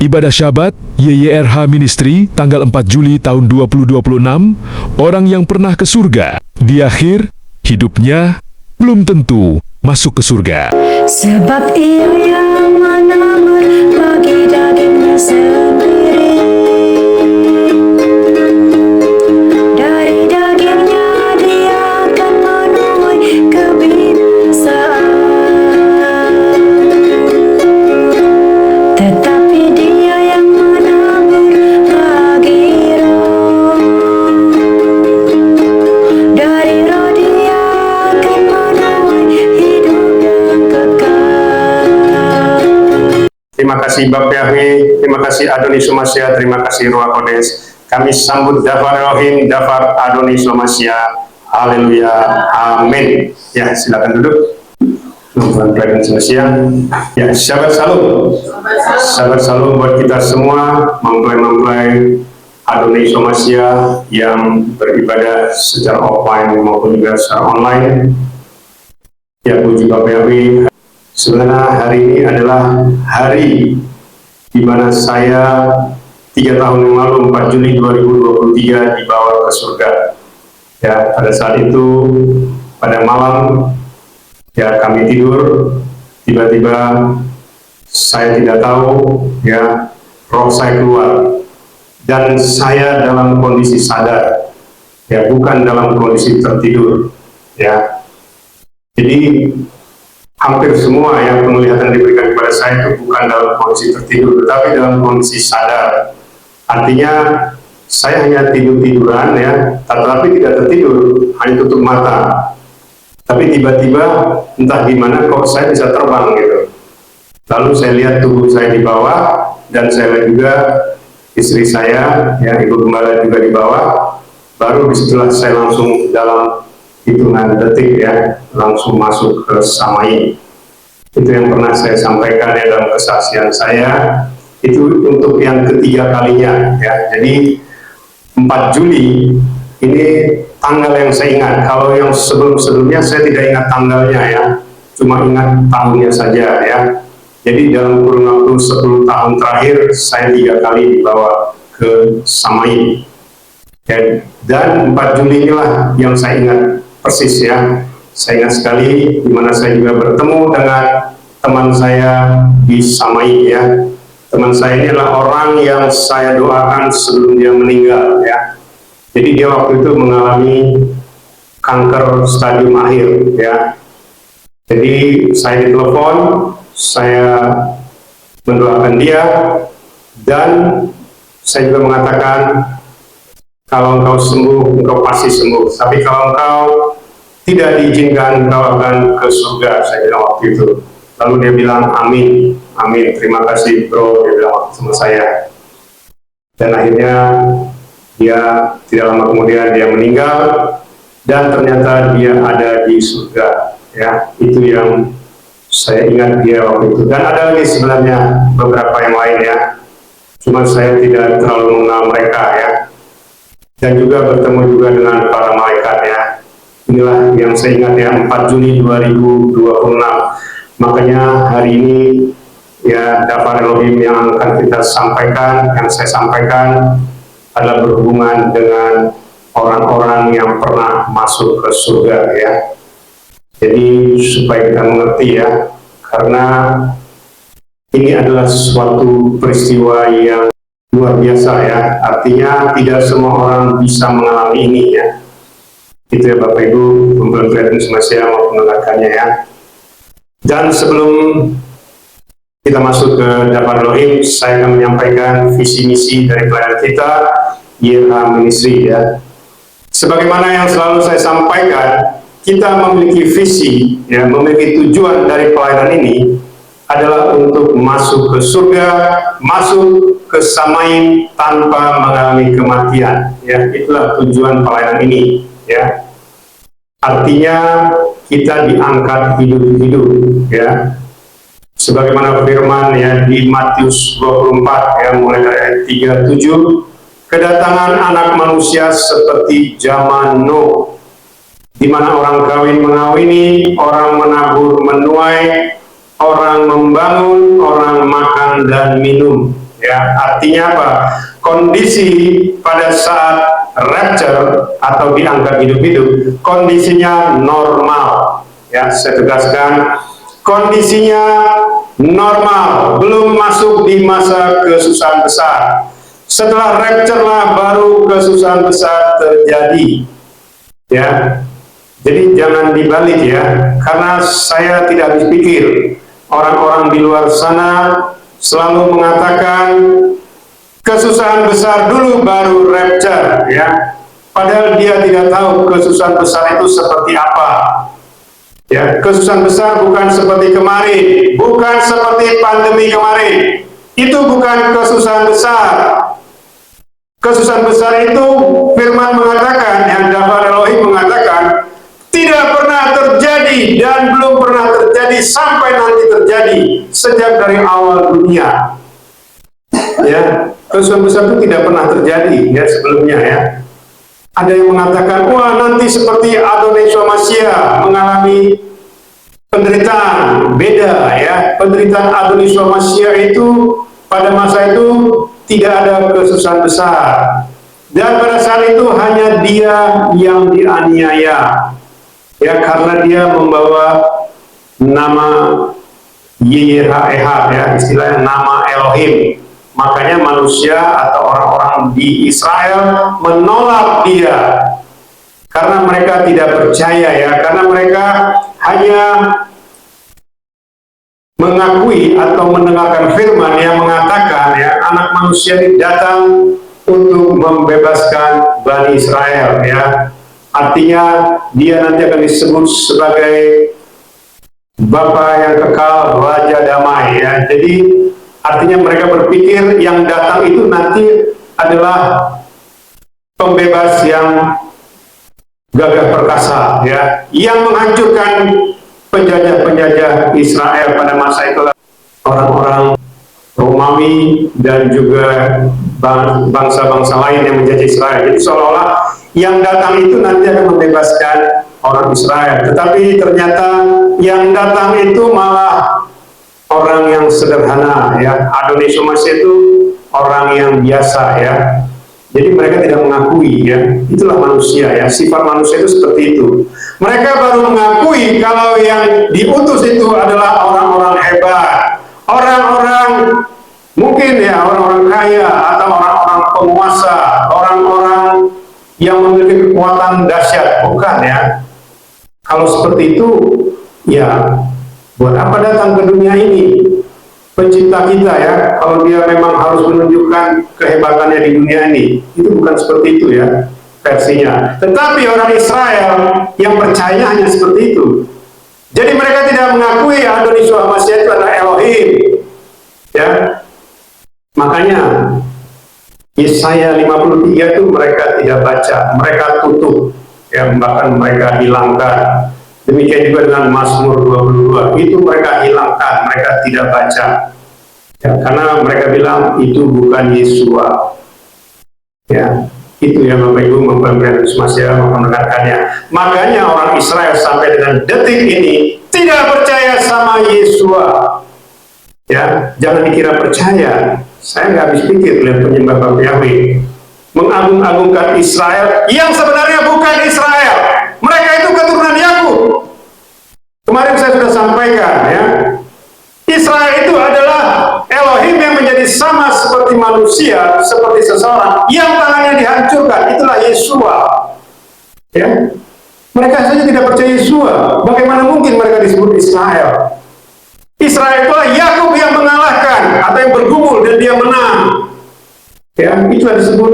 Ibadah Syabat YYRH Ministry tanggal 4 Juli tahun 2026, orang yang pernah ke surga, di akhir hidupnya belum tentu masuk ke surga. Sebab ia yang menabur bagi dagingnya sendiri, dari dagingnya dia akan menuai kebinasaan, tetapi dia yang menabur bagi roh, dari roh dia akan menuai hidup yang kekal. Terima kasih Bapak Yahweh, terima kasih Adonai Somasya, terima kasih Ruach Kodes. Kami sambut Dafar Elohim, Dafar Adonai Somasya. Haleluya, amin. Ya, silakan duduk. Tuhan pelayan Somasya. Ya, Shabbat Shalom. Shabbat Shalom buat kita semua, mempelai-mempelai Adonai Somasya yang beribadah secara offline maupun juga secara online. Ya, puji Bapak Yahweh. Sebenarnya hari ini adalah hari di mana saya 3 tahun yang lalu, 4 Juli 2023, dibawa ke surga. Ya, pada saat itu, pada malam, ya kami tidur, tiba-tiba saya tidak tahu, ya roh saya keluar, dan saya dalam kondisi sadar, ya bukan dalam kondisi tertidur, ya. Jadi hampir semua yang penglihatan diberikan kepada saya itu bukan dalam kondisi tertidur, tetapi dalam kondisi sadar. Artinya saya hanya tidur-tiduran, ya, tetapi tidak tertidur, hanya tutup mata. Tapi tiba-tiba entah gimana kok saya bisa terbang gitu. Lalu saya lihat tubuh saya di bawah, dan saya lihat juga istri saya, ya ibu gembala juga di bawah. Baru disitulah saya langsung dalam hitungan detik, ya langsung masuk ke Samai. Itu yang pernah saya sampaikan ya dalam kesaksian saya, itu untuk yang ketiga kalinya, ya. Jadi 4 Juli ini tanggal yang saya ingat. Kalau yang sebelum-sebelumnya saya tidak ingat tanggalnya, ya cuma ingat tahunnya saja, ya. Jadi dalam kurun waktu 10 tahun terakhir saya 3 kali dibawa ke Samai, ya. Dan 4 Juli inilah yang saya ingat persis, ya. Saya ingat sekali di mana saya juga bertemu dengan teman saya di Samai, ya. Teman saya ini adalah orang yang saya doakan sebelum dia meninggal, ya. Jadi dia waktu itu mengalami kanker stadium akhir, ya. Jadi saya ditelepon, saya mendoakan dia, dan saya juga mengatakan, kalau engkau sembuh, engkau pasti sembuh. Tapi kalau engkau tidak diizinkan, engkau akan ke surga, saya bilang waktu itu. Lalu dia bilang, amin, amin, terima kasih bro, dia bilang waktu sama saya. Dan akhirnya dia tidak lama kemudian dia meninggal, dan ternyata dia ada di surga, ya. Itu yang saya ingat dia waktu itu. Dan ada lagi sebenarnya beberapa yang lain, ya. Cuma saya tidak terlalu mengenal mereka, ya. Dan juga bertemu juga dengan para malaikat, ya. Inilah yang saya ingat, ya, 4 Juli 2026. Makanya hari ini, ya Dafar Elohim yang akan kita sampaikan, yang saya sampaikan adalah berhubungan dengan orang-orang yang pernah masuk ke surga, ya. Jadi supaya kita mengerti, ya, karena ini adalah suatu peristiwa yang luar biasa, ya. Artinya tidak semua orang bisa mengalami ini, ya. Itu ya Bapak Ibu, mempelajari semua saya mau mendengarkannya, ya. Dan sebelum kita masuk ke Dafar Elohim, saya akan menyampaikan visi misi dari pelayanan kita, YYRH Ministry, ya. Sebagaimana yang selalu saya sampaikan, kita memiliki visi, ya, memiliki tujuan dari pelayanan ini adalah untuk masuk ke surga, masuk ke Samai tanpa mengalami kematian, ya. Itulah tujuan pelayanan ini, ya. Artinya kita diangkat hidup-hidup, ya. Sebagaimana firman, ya, di Matius 24, ya, mulai dari ayat 37, kedatangan anak manusia seperti zaman Nuh, di mana orang kawin mengawini, orang menabur menuai, orang membangun, orang makan dan minum, Ya, artinya apa? Kondisi pada saat rapture atau diangkat hidup-hidup, kondisinya normal. Ya, saya tegaskan, kondisinya normal, belum masuk di masa kesusahan besar. Setelah rapture lah baru kesusahan besar terjadi. Ya, jadi jangan dibalik ya, karena saya tidak habis pikir. Orang-orang di luar sana selalu mengatakan kesusahan besar dulu baru rapture ya. Padahal dia tidak tahu kesusahan besar itu seperti apa. Ya, kesusahan besar bukan seperti kemarin, bukan seperti pandemi kemarin. Itu bukan kesusahan besar. Kesusahan besar itu firman mengatakan, yang Dafar Elohim mengatakan, tidak pernah terjadi dan belum pernah terjadi sampai nanti terjadi sejak dari awal dunia. Ya, kesusahan besar itu tidak pernah terjadi ya sebelumnya ya. Ada yang mengatakan, wah nanti seperti Adonai Swamasya mengalami penderitaan, beda ya. Penderitaan Adonai Swamasya itu pada masa itu tidak ada kesusahan besar. Dan pada saat itu hanya dia yang dianiaya. Ya, karena dia membawa nama YHWH ya, istilahnya nama Elohim. Makanya manusia atau orang-orang di Israel menolak dia karena mereka tidak percaya ya, karena mereka hanya mengakui atau mendengarkan firman yang mengatakan ya, anak manusia ini datang untuk membebaskan Bani Israel ya. Artinya dia nanti akan disebut sebagai Bapa yang kekal, Raja damai ya. Jadi artinya mereka berpikir yang datang itu nanti adalah pembebas yang gagah perkasa ya, yang menghancurkan penjajah-penjajah Israel pada masa itulah orang-orang Romawi dan juga bangsa-bangsa lain yang menjajah Israel. Jadi seolah-olah yang datang itu nanti akan membebaskan orang Israel, tetapi ternyata yang datang itu malah orang yang sederhana ya. Adonai Swamasya itu orang yang biasa ya. Jadi mereka tidak mengakui ya. Itulah manusia ya. Sifat manusia itu seperti itu. Mereka baru mengakui kalau yang diutus itu adalah orang-orang hebat, orang-orang mungkin ya orang-orang kaya atau orang-orang penguasa, orang-orang yang memiliki kekuatan dahsyat. Bukan ya. Kalau seperti itu ya, buat apa datang ke dunia ini? Pencipta kita ya, kalau dia memang harus menunjukkan kehebatannya di dunia ini, itu bukan seperti itu ya versinya. Tetapi orang Israel yang percaya hanya seperti itu. Jadi mereka tidak mengakui Adonai Swamasya itu adalah Elohim. Ya, makanya Yesaya 53 itu mereka tidak baca, mereka tutup, ya, bahkan mereka hilangkan. Demikian juga dengan Mazmur 22, itu mereka hilangkan, mereka tidak baca. Ya, karena mereka bilang itu bukan Yesua. Ya, itu yang Bapak Ibu memperhatikan Swamasya mendengarkannya. Makanya orang Israel sampai dengan detik ini tidak percaya sama Yesua. Ya, jangan dikira percaya. Saya nggak habis pikir lihat penyembah Bapak Yahweh mengagung-agungkan Israel yang sebenarnya bukan Israel. Mereka itu keturunan Yakub. Kemarin saya sudah sampaikan ya, Israel itu adalah Elohim yang menjadi sama seperti manusia, seperti seseorang yang tangannya dihancurkan. Itulah Yesua. Ya, mereka saja tidak percaya Yesua. Bagaimana mungkin mereka disebut Israel? Israel itulah Yakub yang mengalahkan atau yang bergumul dan dia menang. Ya, itulah disebut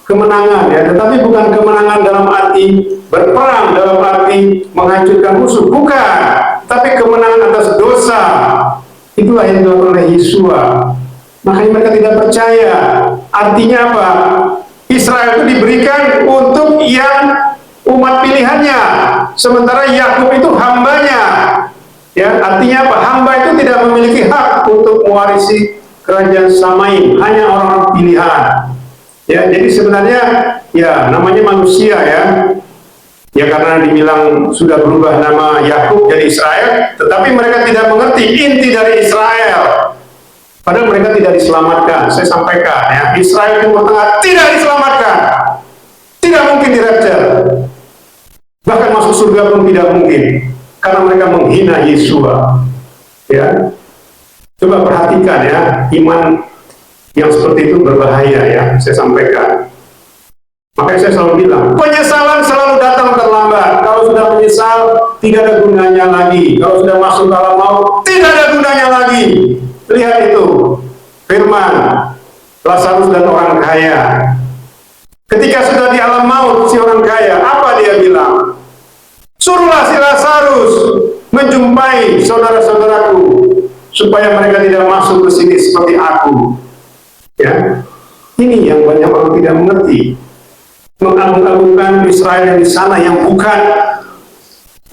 kemenangan ya, tetapi bukan kemenangan dalam arti berperang, dalam arti menghancurkan musuh, bukan, tapi kemenangan atas dosa. Itulah yang dilakukan oleh Yesua. Makanya mereka tidak percaya. Artinya apa? Israel itu diberikan untuk yang umat pilihannya, sementara Yakub itu hambanya. Ya, artinya apa? Hamba itu tidak memiliki hak untuk mewarisi kerajaan Samaim, hanya orang-orang pilihan. Ya, jadi sebenarnya ya namanya manusia ya. Ya karena dibilang sudah berubah nama Yakub jadi Israel, tetapi mereka tidak mengerti inti dari Israel. Padahal mereka tidak diselamatkan. Saya sampaikan ya, Israel Timur Tengah tidak diselamatkan. Tidak mungkin dirapture. Bahkan masuk surga pun tidak mungkin. Karena mereka menghina Yesua. Ya. Coba perhatikan ya, iman yang seperti itu berbahaya ya, saya sampaikan. Makanya saya selalu bilang, penyesalan selalu datang terlambat. Kalau sudah menyesal, tidak ada gunanya lagi. Kalau sudah masuk dalam maut, tidak ada gunanya lagi. Lihat itu, firman Lazarus dan orang kaya. Ketika sudah di alam maut, si orang kaya, apa dia bilang? Suruhlah si Lazarus menjumpai saudara-saudaraku, supaya mereka tidak masuk ke sini seperti aku. Ya, ini yang banyak orang tidak mengerti. Mengagung-agungkan Israel yang di sana yang bukan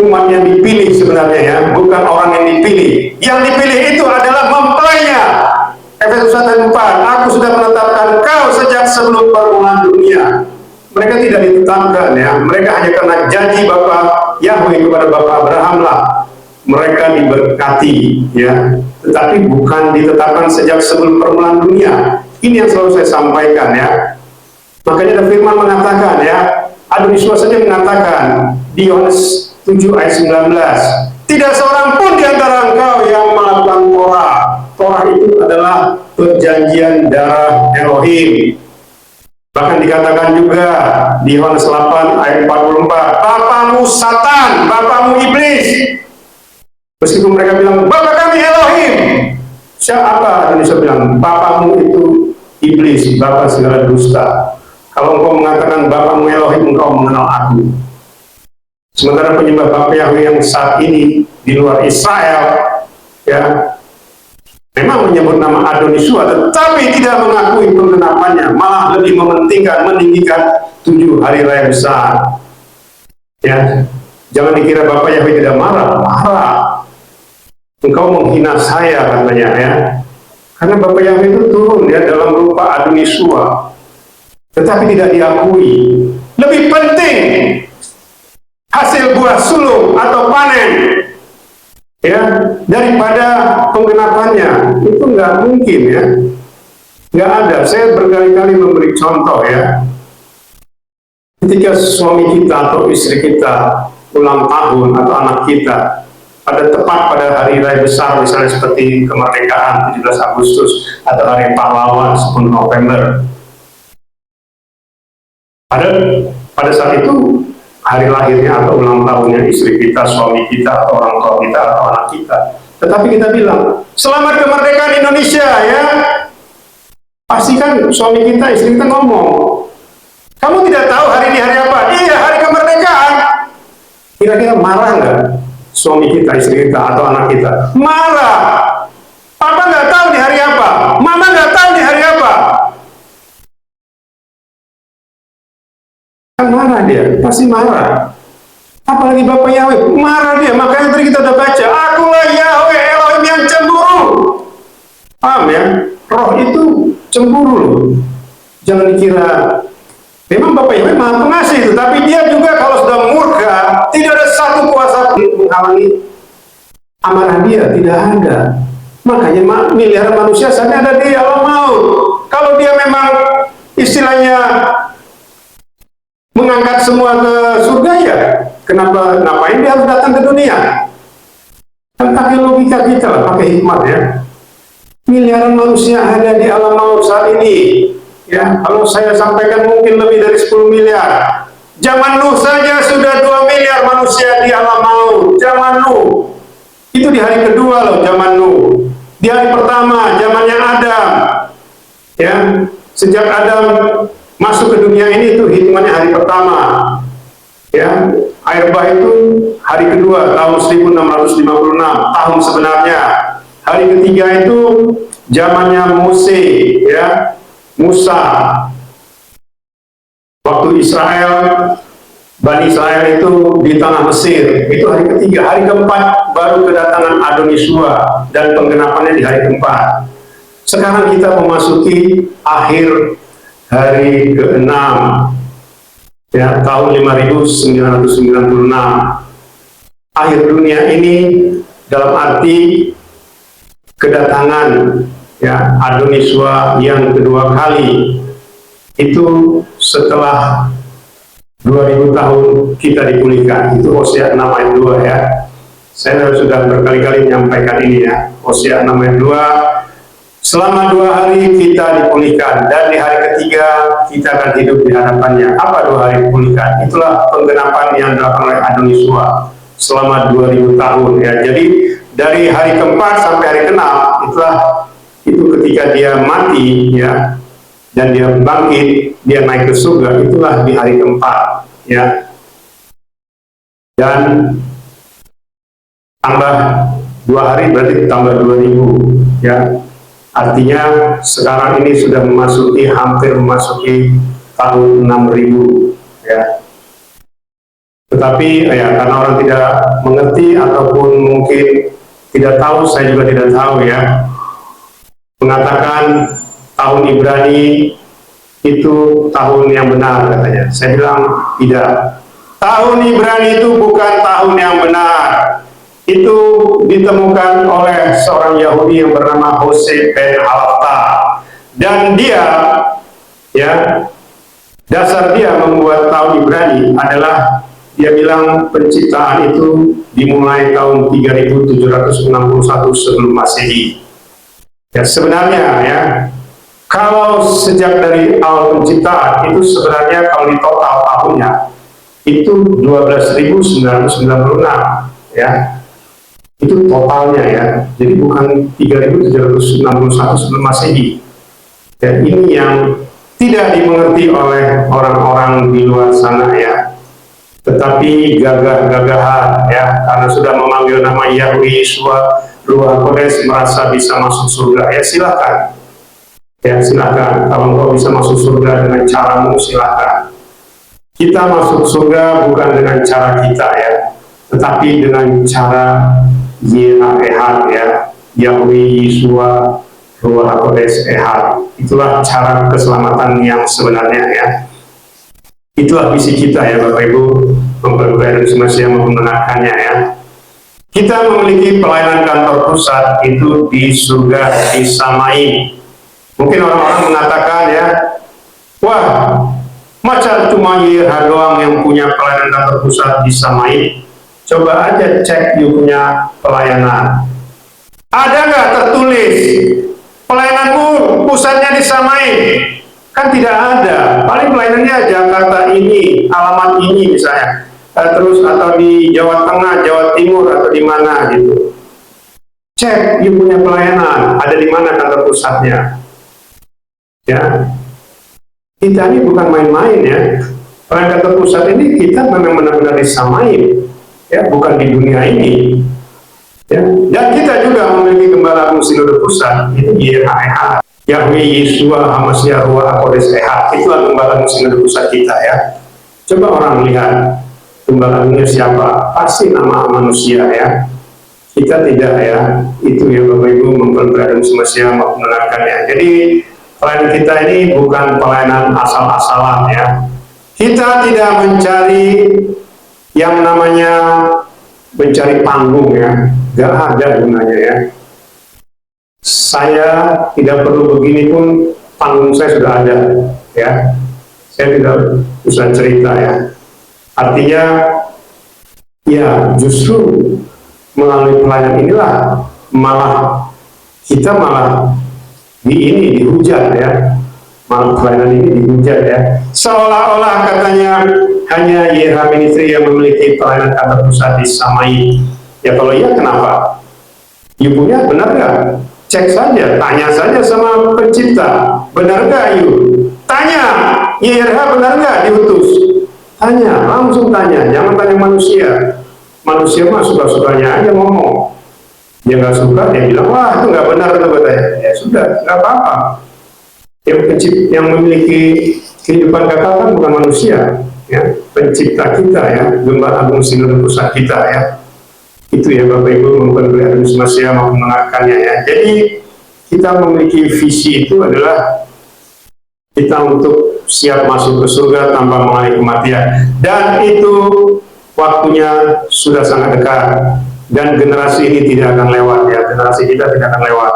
umat yang dipilih sebenarnya ya, bukan orang yang dipilih. Yang dipilih itu adalah mempelainya. Efesus 1:4, aku sudah menetapkan kau sejak sebelum permulaan dunia. Mereka tidak ditetapkan ya, mereka hanya karena janji Bapa Yahweh kepada Bapa Abraham lah mereka diberkati ya, tetapi bukan ditetapkan sejak sebelum permulaan dunia. Ini yang selalu saya sampaikan ya. Makanya ada firman mengatakan ya, Adonis saja mengatakan di Yohanes 7 ayat 19, tidak seorang pun di antara engkau yang melakukan Torah. Torah itu adalah perjanjian darah Elohim. Bahkan dikatakan juga di Yohanes 8 ayat 44, bapamu Satan, bapamu iblis. Meskipun mereka bilang, Bapa kami Elohim. Siapa Indonesia bilang, bapamu itu iblis, bapa segala dusta. Kalau engkau mengatakan bapamu Elohim, engkau mengenal aku. Sementara penyembah Bapa Yahweh yang saat ini di luar Israel, ya, memang menyebut nama Adonisua, tetapi tidak mengakui penggenapannya, malah lebih mementingkan, meninggikan 7 hari raya besar. Ya, jangan dikira Bapak Yahweh tidak marah, marah. Engkau menghina saya katanya ya, karena Bapak Yahweh itu turun ya dalam rupa Adonisua, tetapi tidak diakui. Lebih penting hasil buah sulung atau panen ya daripada penggenapannya. Itu nggak mungkin ya, nggak ada. Saya berkali-kali memberi contoh ya, ketika suami kita atau istri kita ulang tahun atau anak kita pada tepat pada hari raya besar, misalnya seperti kemerdekaan 17 Agustus atau hari pahlawan 10 November, pada saat itu hari lahirnya atau ulang tahunnya istri kita, suami kita, atau orang tua kita, atau anak kita. Tetapi kita bilang, selamat kemerdekaan Indonesia ya. Pasti kan suami kita, istri kita ngomong, kamu tidak tahu hari ini hari apa? Iya, hari kemerdekaan. Kira-kira marah nggak suami kita, istri kita, atau anak kita? Marah. Papa nggak tahu di hari apa? Mama nggak tahu di hari apa? Kan marah dia, pasti marah. Apalagi Bapak Yahweh, marah dia. Makanya tadi kita udah baca, akulah Yahweh Elohim yang cemburu. Paham ya? Roh itu cemburu loh. Jangan dikira, memang Bapak Yahweh maha pengasih, tapi dia juga kalau sudah murka, tidak ada satu kuasa menghalangi amarah dia, tidak ada. Makanya miliaran manusia saat ini ada di alam maut. Kalau dia memang istilahnya mengangkat semua ke surga ya, ngapain dia harus datang ke dunia? Kan pakai logika kita lah, pakai hikmat ya. Miliaran manusia ada di alam maut saat ini. Ya, kalau saya sampaikan mungkin lebih dari 10 miliar. Zaman Nuh saja sudah 2 miliar manusia di alam maut. Zaman Nuh. Itu di hari kedua loh, zaman Nuh. Di hari pertama, zamannya Adam. Ya, sejak Adam masuk ke dunia ini itu hitungannya hari pertama. Ya, air bah itu hari kedua, tahun 1656, tahun sebenarnya. Hari ketiga itu zamannya Mose, ya. Musa, waktu Bani Israel itu di tanah Mesir, itu hari ketiga. Hari keempat baru kedatangan Adonisua dan penggenapannya di hari keempat. Sekarang kita memasuki akhir hari ke-6 ya, tahun 5996. Akhir dunia ini dalam arti kedatangan ya, Adoniswa yang kedua kali. Itu setelah 2000 tahun kita dipulihkan. Itu Hosea 6 ayat 2 ya. Saya sudah berkali-kali menyampaikan ini ya. Hosea 6 ayat 2, selama 2 hari kita dipulihkan, dan di hari ketiga kita akan hidup di hadapannya. Apa 2 hari dipulihkan? Itulah penggenapan yang dilakukan oleh Adoniswa selama 2000 tahun ya. Jadi dari hari keempat sampai hari ke-6, itu ketika dia mati ya, dan dia bangkit, dia naik ke surga, itulah di hari keempat ya. Dan tambah 2 hari berarti tambah 2000 ya. Artinya sekarang ini sudah hampir memasuki tahun 6000 ya. Tetapi ya, karena orang tidak mengerti ataupun mungkin tidak tahu, saya juga tidak tahu ya, mengatakan tahun Ibrani itu tahun yang benar katanya. Saya bilang tidak. Tahun Ibrani itu bukan tahun yang benar. Itu ditemukan oleh seorang Yahudi yang bernama Hose ben Halafta, dan dia ya, dasar dia membuat tahun Ibrani adalah dia bilang penciptaan itu dimulai tahun 3761 sebelum Masehi. Ya, sebenarnya ya, kalau sejak dari awal penciptaan itu sebenarnya kalau di total tahunnya itu 12.996 ya. Itu totalnya ya. Jadi bukan 3761 sebelum Masehi. Dan ini yang tidak dimengerti oleh orang-orang di luar sana ya. Tetapi gagah-gagahan ya, karena sudah memanggil nama Yahweh Yeshua Ruach Kodes, merasa bisa masuk surga. Ya silakan. Ya silakan. Kalau engkau bisa masuk surga dengan caramu, silakan. Kita masuk surga bukan dengan cara kita ya, tetapi dengan cara Ehad ya, Yahweh Yeshua Ruach Kodes Ehad. Itulah cara keselamatan yang sebenarnya ya. Itulah visi kita ya Bapak Ibu, mempelajari semasa yang menggunakannya ya. Kita memiliki pelayanan kantor pusat itu di surga, di Samaim. Mungkin orang-orang mengatakan ya, wah, macam cuma YRH doang yang punya pelayanan kantor pusat di Samaim. Coba aja cek you punya pelayanan. Ada nggak tertulis pelayananmu pusatnya di Samaim? Kan tidak ada. Paling pelayanannya Jakarta ini, alamat ini misalnya. Terus atau di Jawa Tengah, Jawa Timur atau di mana gitu. Cek you punya pelayanan, ada di mana kantor pusatnya. Ya. Kita ini bukan main-main ya. Pelayanan kantor pusat ini kita memang benar-benar di Samaim. Ya, bukan di dunia ini ya. Dan kita juga memiliki gembala agung sinode pusat, itu YHEH, Yahweh Yeshua Hamashiach Ruach Kodes Ehad. Itulah gembala agung sinode pusat kita ya. Coba orang lihat gembala agungnya siapa, pasti nama manusia ya. Kita tidak ya. Itu ya Bapak Ibu, mempelajari semasa menggunakannya. Jadi pelayanan kita ini bukan pelayanan asal-asalan ya. Kita tidak mencari yang namanya mencari panggung ya, gak ada gunanya ya. Saya tidak perlu begini pun panggung saya sudah ada ya. Saya tidak usah cerita ya. Artinya ya justru melalui pelayanan inilah kita malah dihujat ya. Malah pelayanan ini dihujat ya. Seolah-olah katanya hanya YRH Ministry yang memiliki pelayanan kantor pusat di Samaim. Ya kalau iya kenapa? You punya benar nggak? Cek saja, tanya saja sama pencipta. Benar nggak you? Tanya, YRH benar nggak diutus? Tanya, langsung tanya. Jangan tanya manusia. Manusia mah suka-sukanya aja ngomong. Dia nggak suka, dia bilang, wah itu nggak benar itu katanya. Ya sudah, nggak apa-apa. Yang memiliki kehidupan kekal kan bukan manusia. Ya, pencipta kita ya, gembala agung sinode pusat kita ya. Itu ya Bapak Ibu, mempelajari semasa mendengarkannya ya. Jadi kita memiliki visi itu adalah kita untuk siap masuk ke surga tanpa mengalami kematian, dan itu waktunya sudah sangat dekat, dan generasi ini tidak akan lewat ya, generasi kita tidak akan lewat.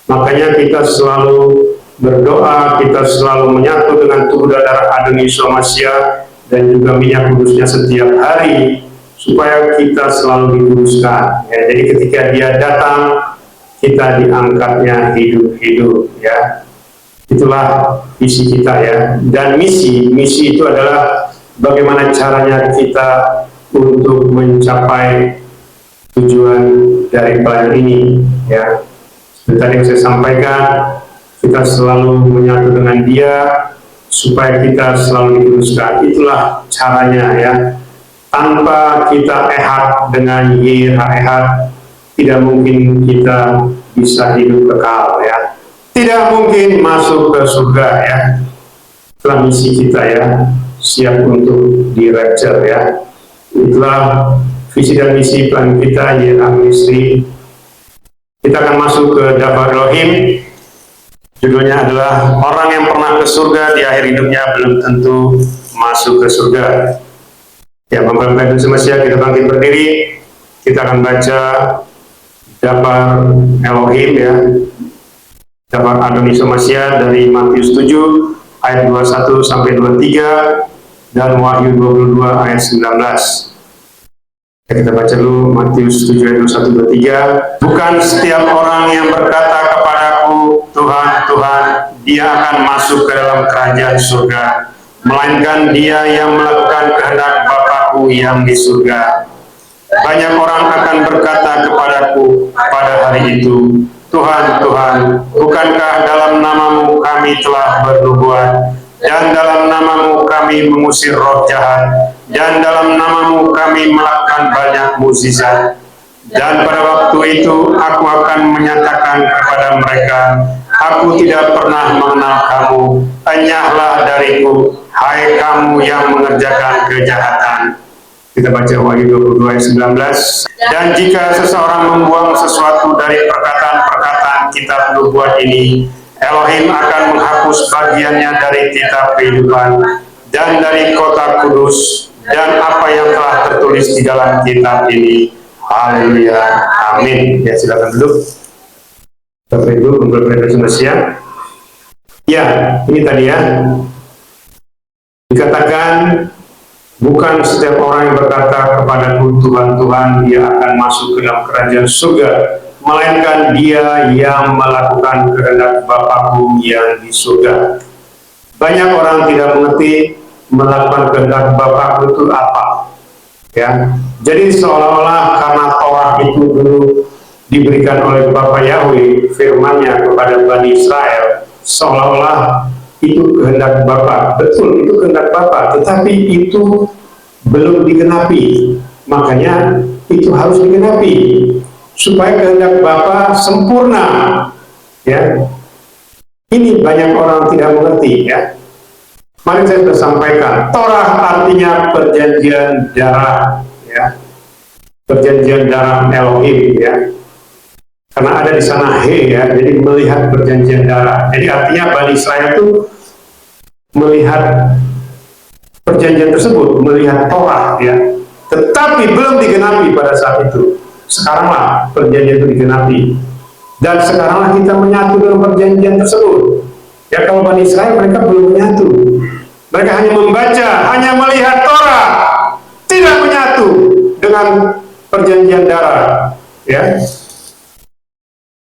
Makanya kita selalu berdoa, kita selalu menyatu dengan tubuh dan darah Adoni Yeshua Mashiach dan juga minyak kudusnya setiap hari supaya kita selalu dikuduskan. Ya, jadi ketika dia datang, kita diangkatnya hidup-hidup. Ya, itulah visi kita ya. Dan misi itu adalah bagaimana caranya kita untuk mencapai tujuan dari pelayanan ini. Ya, seperti tadi yang saya sampaikan, kita selalu menyatu dengan dia supaya kita selalu dikuduskan. Itulah caranya ya. Tanpa kita ehad dengan ehad, tidak mungkin kita bisa hidup kekal ya. Tidak mungkin masuk ke surga ya. Itulah misi kita ya, siap untuk di rapture ya. Itulah visi dan misi plan kita YRH Ministry. Kita akan masuk ke Daftar Elohim. Judulnya adalah orang yang pernah ke surga di akhir hidupnya belum tentu masuk ke surga. Ya, Bapak-Bapak Ibu semua, kita bangkit berdiri. Kita akan baca Daftar Elohim ya. Daftar Adoni Yeshua Mashiach dari Matius 7 ayat 21 sampai 23 dan Wahyu 22 ayat 19. Ya, kita baca dulu Matius 7 ayat 21 23. Bukan setiap orang yang berkata kepadaku, Tuhan, Tuhan, dia akan masuk ke dalam kerajaan surga, melainkan dia yang melakukan kehendak Bapa-Ku yang di surga. Banyak orang akan berkata kepadaku pada hari itu, Tuhan, Tuhan, bukankah dalam namamu kami telah bernubuat, dan dalam namamu kami mengusir roh jahat, dan dalam namamu kami melakukan banyak mukjizat. Dan pada waktu itu aku akan menyatakan kepada mereka, aku tidak pernah mengenal kamu, enyahlah dariku, hai kamu yang mengerjakan kejahatan. Kita baca Wahyu 22 ayat 19. Dan jika seseorang membuang sesuatu dari perkataan-perkataan kitab nubuat ini, Elohim akan menghapus bagiannya dari kitab kehidupan dan dari kota kudus dan apa yang telah tertulis di dalam kitab ini. Haleluya, amin. Ya, silakan duduk. Bapak Ibu, Bapak-Bapak semua. Ya, ini tadi ya. Dikatakan bukan setiap orang yang berkata kepadaku Tuhan, Tuhan, dia akan masuk ke dalam kerajaan surga, melainkan dia yang melakukan kehendak Bapa-Ku yang di surga. Banyak orang tidak mengerti melakukan kehendak Bapa-Ku itu apa. Ya, jadi seolah-olah karena Taurat itu dulu diberikan oleh Bapa Yahweh, firman-Nya kepada Bani Israel, seolah-olah itu kehendak Bapa. Betul, itu kehendak Bapa, tetapi itu belum digenapi. Makanya itu harus digenapi supaya kehendak Bapa sempurna. Ya, ini banyak orang tidak mengerti ya. Mari saya sudah sampaikan, Torah artinya perjanjian darah, ya, perjanjian darah Elohim, ya, karena ada di sana he, ya, jadi melihat perjanjian darah. Jadi artinya Bani Israel itu melihat perjanjian tersebut, melihat Torah, ya, tetapi belum digenapi pada saat itu. Sekaranglah perjanjian itu digenapi, dan sekaranglah kita menyatu dengan perjanjian tersebut. Ya, kalau Bani Israel mereka belum menyatu. Mereka hanya membaca, hanya melihat Torah, tidak menyatu dengan perjanjian darah. Ya,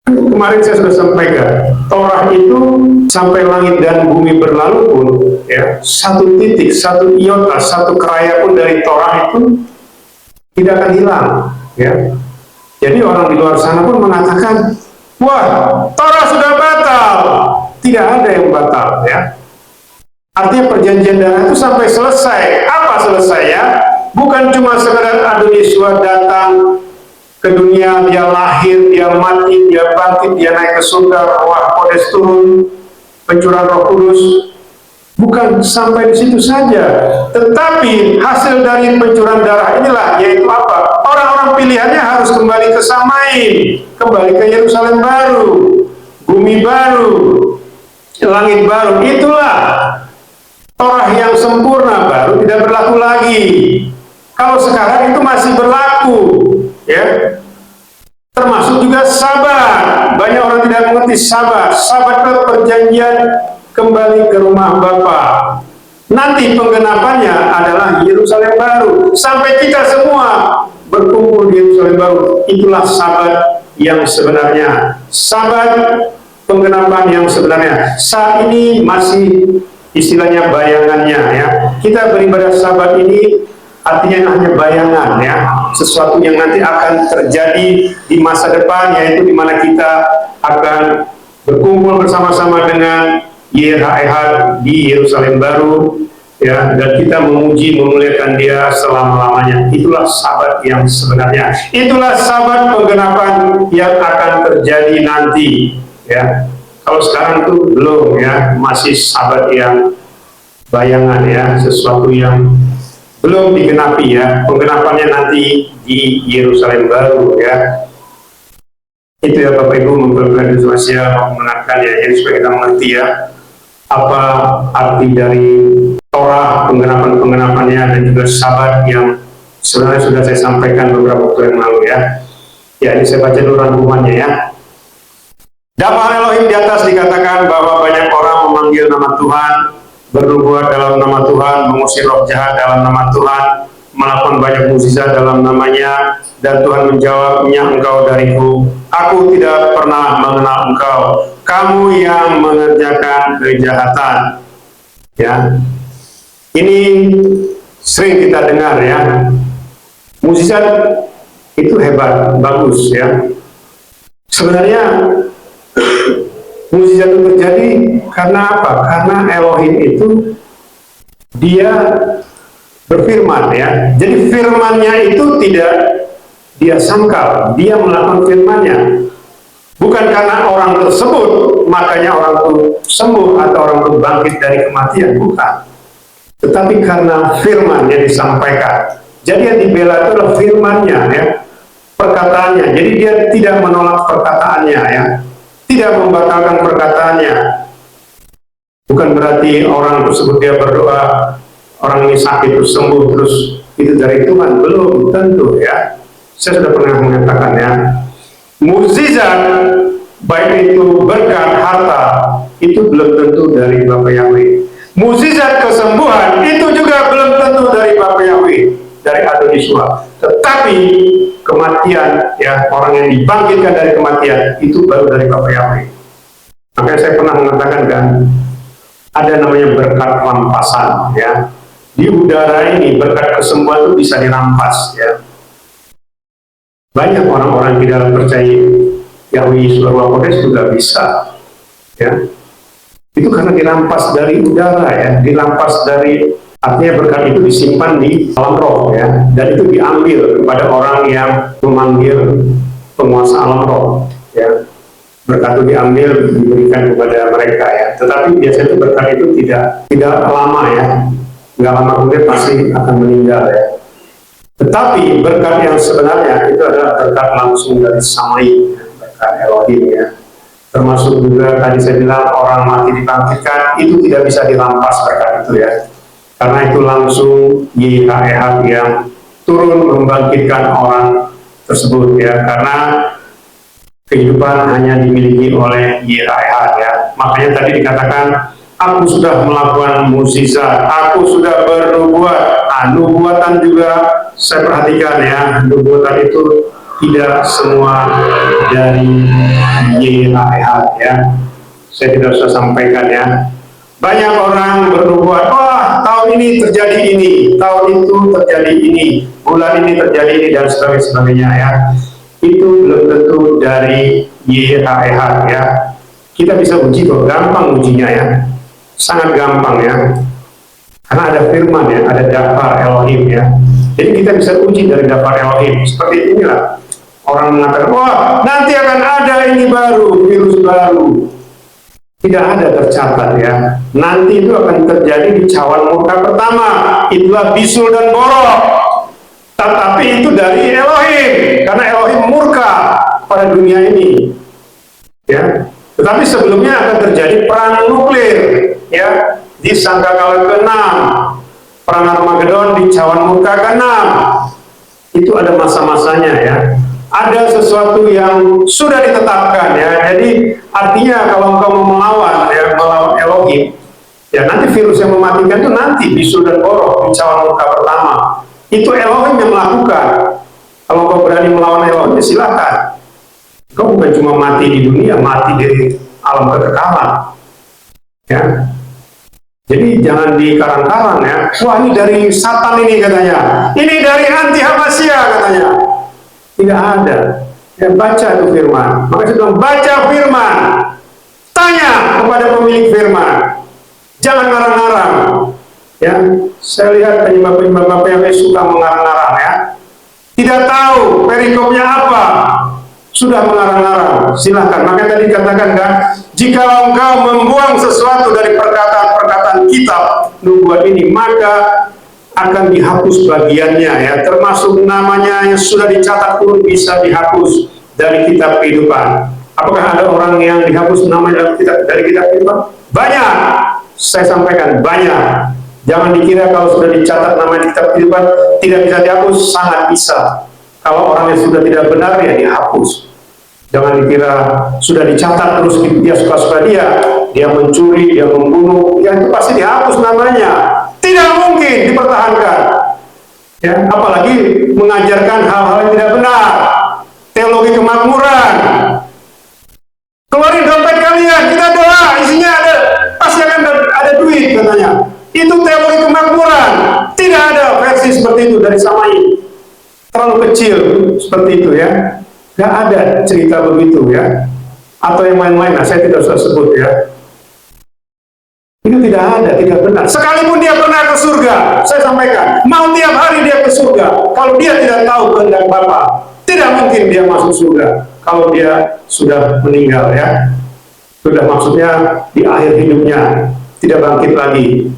kemarin saya sudah sampaikan, Torah itu sampai langit dan bumi berlalu pun, ya, satu titik, satu iota, satu keraya pun dari Torah itu tidak akan hilang. Ya, jadi orang di luar sana pun mengatakan, wah, Torah sudah batal. Tidak ada yang batal, ya. Artinya perjanjian darah itu sampai selesai. Apa selesai ya? Bukan cuma sekedar Adoni Yeshua datang ke dunia, dia lahir, dia mati, dia bangkit, dia naik ke surga, Ruach Kodes turun, pencurahan Roh Kudus. Bukan sampai di situ saja. Tetapi hasil dari pencurahan darah inilah, yaitu apa? Orang-orang pilihannya harus kembali ke Samaim, kembali ke Yerusalem baru, bumi baru, langit baru. Itulah Torah yang sempurna, baru tidak berlaku lagi. Kalau sekarang itu masih berlaku, ya. Termasuk juga sabar. Banyak orang tidak mengerti sabat. Sabat itu perjanjian kembali ke rumah Bapa. Nanti penggenapannya adalah Yerusalem baru. Sampai kita semua berkumpul di Yerusalem baru. Itulah sabat yang sebenarnya. Sabat penggenapan yang sebenarnya. Saat ini masih istilahnya bayangannya ya. Kita beribadah sabat ini artinya hanya bayangan ya. Sesuatu yang nanti akan terjadi di masa depan, yaitu di mana kita akan berkumpul bersama-sama dengan YHWH di Yerusalem baru ya, dan kita memuji memuliakan Dia selama-lamanya. Itulah sabat yang sebenarnya. Itulah sabat penggenapan yang akan terjadi nanti ya. Kalau sekarang tuh belum ya, masih sabat yang bayangan ya, sesuatu yang belum digenapi ya. Penggenapannya nanti di Yerusalem baru ya. Itu ya Bapak Ibu, memperlukan Indonesia mengenalkan ya, jadi supaya kita mengerti ya apa arti dari Torah, penggenapan-penggenapannya, dan juga sabat yang sebenarnya sudah saya sampaikan beberapa waktu yang lalu ya. Ya, ini saya baca dulu rangkumannya ya. Dafar Elohim di atas dikatakan bahwa banyak orang memanggil nama Tuhan, bernubuat dalam nama Tuhan, mengusir roh jahat dalam nama Tuhan, melakukan banyak mukjizat dalam namanya, dan Tuhan menjawabnya, engkau dariku, aku tidak pernah mengenal engkau, kamu yang mengerjakan kejahatan. Ya, ini sering kita dengar ya, mukjizat itu hebat, bagus ya. Sebenarnya mukjizat itu terjadi karena apa? Karena Elohim itu Dia berfirman ya. Jadi firman-Nya itu tidak Dia sangkal, Dia melakukan firman-Nya. Bukan karena orang tersebut makanya orang itu sembuh atau orang itu bangkit dari kematian, bukan. Tetapi karena firman yang disampaikan. Jadi yang dibela itu adalah firman-Nya ya, perkataannya. Jadi Dia tidak menolak perkataannya ya, tidak membatalkan perkataannya. Bukan berarti orang tersebut dia berdoa, orang ini sakit terus sembuh terus itu dari Tuhan, belum tentu ya. Saya sudah pernah mengatakan ya, mukjizat baik itu berkat harta itu belum tentu dari Bapa Yahweh. Mukjizat kesembuhan itu juga belum tentu dari Bapa Yahweh, dari Adonai Yeshua. Tetapi kematian ya, orang yang dibangkitkan dari kematian itu baru dari Bapa Yahweh. Makanya saya pernah mengatakan kan, ada namanya berkat rampasan ya. Di udara ini berkat kesembuhan itu bisa dirampas ya. Banyak orang-orang di dalam percaya Yahweh Yeshua Ruach Kodes juga bisa ya. Itu karena dirampas dari udara ya, dirampas dari, artinya berkat itu disimpan di alam roh ya, dan itu diambil kepada orang yang memanggil penguasa alam roh ya. Berkat itu diambil, diberikan kepada mereka ya. Tetapi biasanya itu berkat itu tidak lama ya, nggak lama kemudian pasti akan meninggal ya. Tetapi berkat yang sebenarnya itu adalah berkat langsung dari Samai, berkat Elohim ya. Termasuk juga tadi saya bilang orang mati dibangkitkan, itu tidak bisa dirampas berkat itu ya. Karena itu langsung YHWH yang turun membangkitkan orang tersebut ya. Karena kehidupan hanya dimiliki oleh YHWH ya. Makanya tadi dikatakan, aku sudah melakukan mukjizat, aku sudah bernubuat. Nubuatan juga saya perhatikan ya, nubuatan itu tidak semua dari YHWH ya. Saya tidak usah sampaikan ya. Banyak orang bernubuat, wah tahun ini terjadi ini, tahun itu terjadi ini, bulan ini terjadi ini, dan sebagainya ya. Itu belum tentu dari YHWH ya. Kita bisa uji kok, gampang ujinya ya, sangat gampang ya. Karena ada firman ya, ada daftar Elohim ya. Jadi kita bisa uji dari daftar Elohim. Seperti inilah orang mengatakan, wah nanti akan ada ini baru, virus baru. Tidak ada tercatat ya. Nanti itu akan terjadi di cawan murka pertama. Itulah bisul dan borok. Tetapi itu dari Elohim, karena Elohim murka pada dunia ini. Ya. Tetapi sebelumnya akan terjadi perang nuklir ya, di sangkakala ke-6, perang Armageddon di cawan murka ke-6. Itu ada masa-masanya ya. ada sesuatu yang sudah ditetapkan ya. Jadi artinya kalau engkau mau melawan ya, melawan Elohim, ya nanti virus yang mematikan itu nanti bisul dan borok di cawan murka pertama. Itu Elohim yang melakukan. Kalau kau berani melawan Elohim, silakan. Kau bukan cuma mati di dunia, mati di alam kekekalan. Ya. Jadi jangan dikarang-karang ya. Wah, ini dari Satan ini katanya. Ini dari anti Hamasya katanya. Tidak ada. Ya, baca itu firman. Maka saya bilang, baca firman. Tanya kepada pemilik firman. Jangan ngarang-ngarang. Ya, saya lihat penyembah-penyembah Bapak yang suka mengarang-ngarang ya. Tidak tahu perikopnya apa. Sudah mengarang-arang, silahkan. Maka tadi katakan kan, jika engkau membuang sesuatu dari perkataan-perkataan kitab nubuat ini, maka akan dihapus bagiannya ya, termasuk namanya yang sudah dicatat pun bisa dihapus dari kitab kehidupan. Apakah ada orang yang dihapus namanya dari kitab kehidupan? Banyak, saya sampaikan banyak. Jangan dikira kalau sudah dicatat namanya di kitab kehidupan tidak bisa dihapus, sangat bisa. Kalau orang yang sudah tidak benar ya dihapus. Jangan dikira sudah dicatat terus dia suka-suka dia mencuri, dia membunuh, ya itu pasti dihapus namanya. Tidak mungkin dipertahankan. Ya, apalagi mengajarkan hal-hal yang tidak benar. Teologi kemakmuran. Keluarin dompet kalian, kita doa, isinya ada, pasti akan ada duit katanya. Itu teologi kemakmuran. Tidak ada versi seperti itu dari Samai. Terlalu kecil seperti itu ya, nggak ada cerita begitu ya, atau yang lain-lain. Nah, saya tidak usah sebut ya. Itu tidak ada, tidak benar. Sekalipun dia pernah ke surga, saya sampaikan, mau tiap hari dia ke surga, kalau dia tidak tahu kehendak Bapa, tidak mungkin dia masuk surga. Kalau dia sudah meninggal ya, sudah maksudnya di akhir hidupnya, tidak bangkit lagi.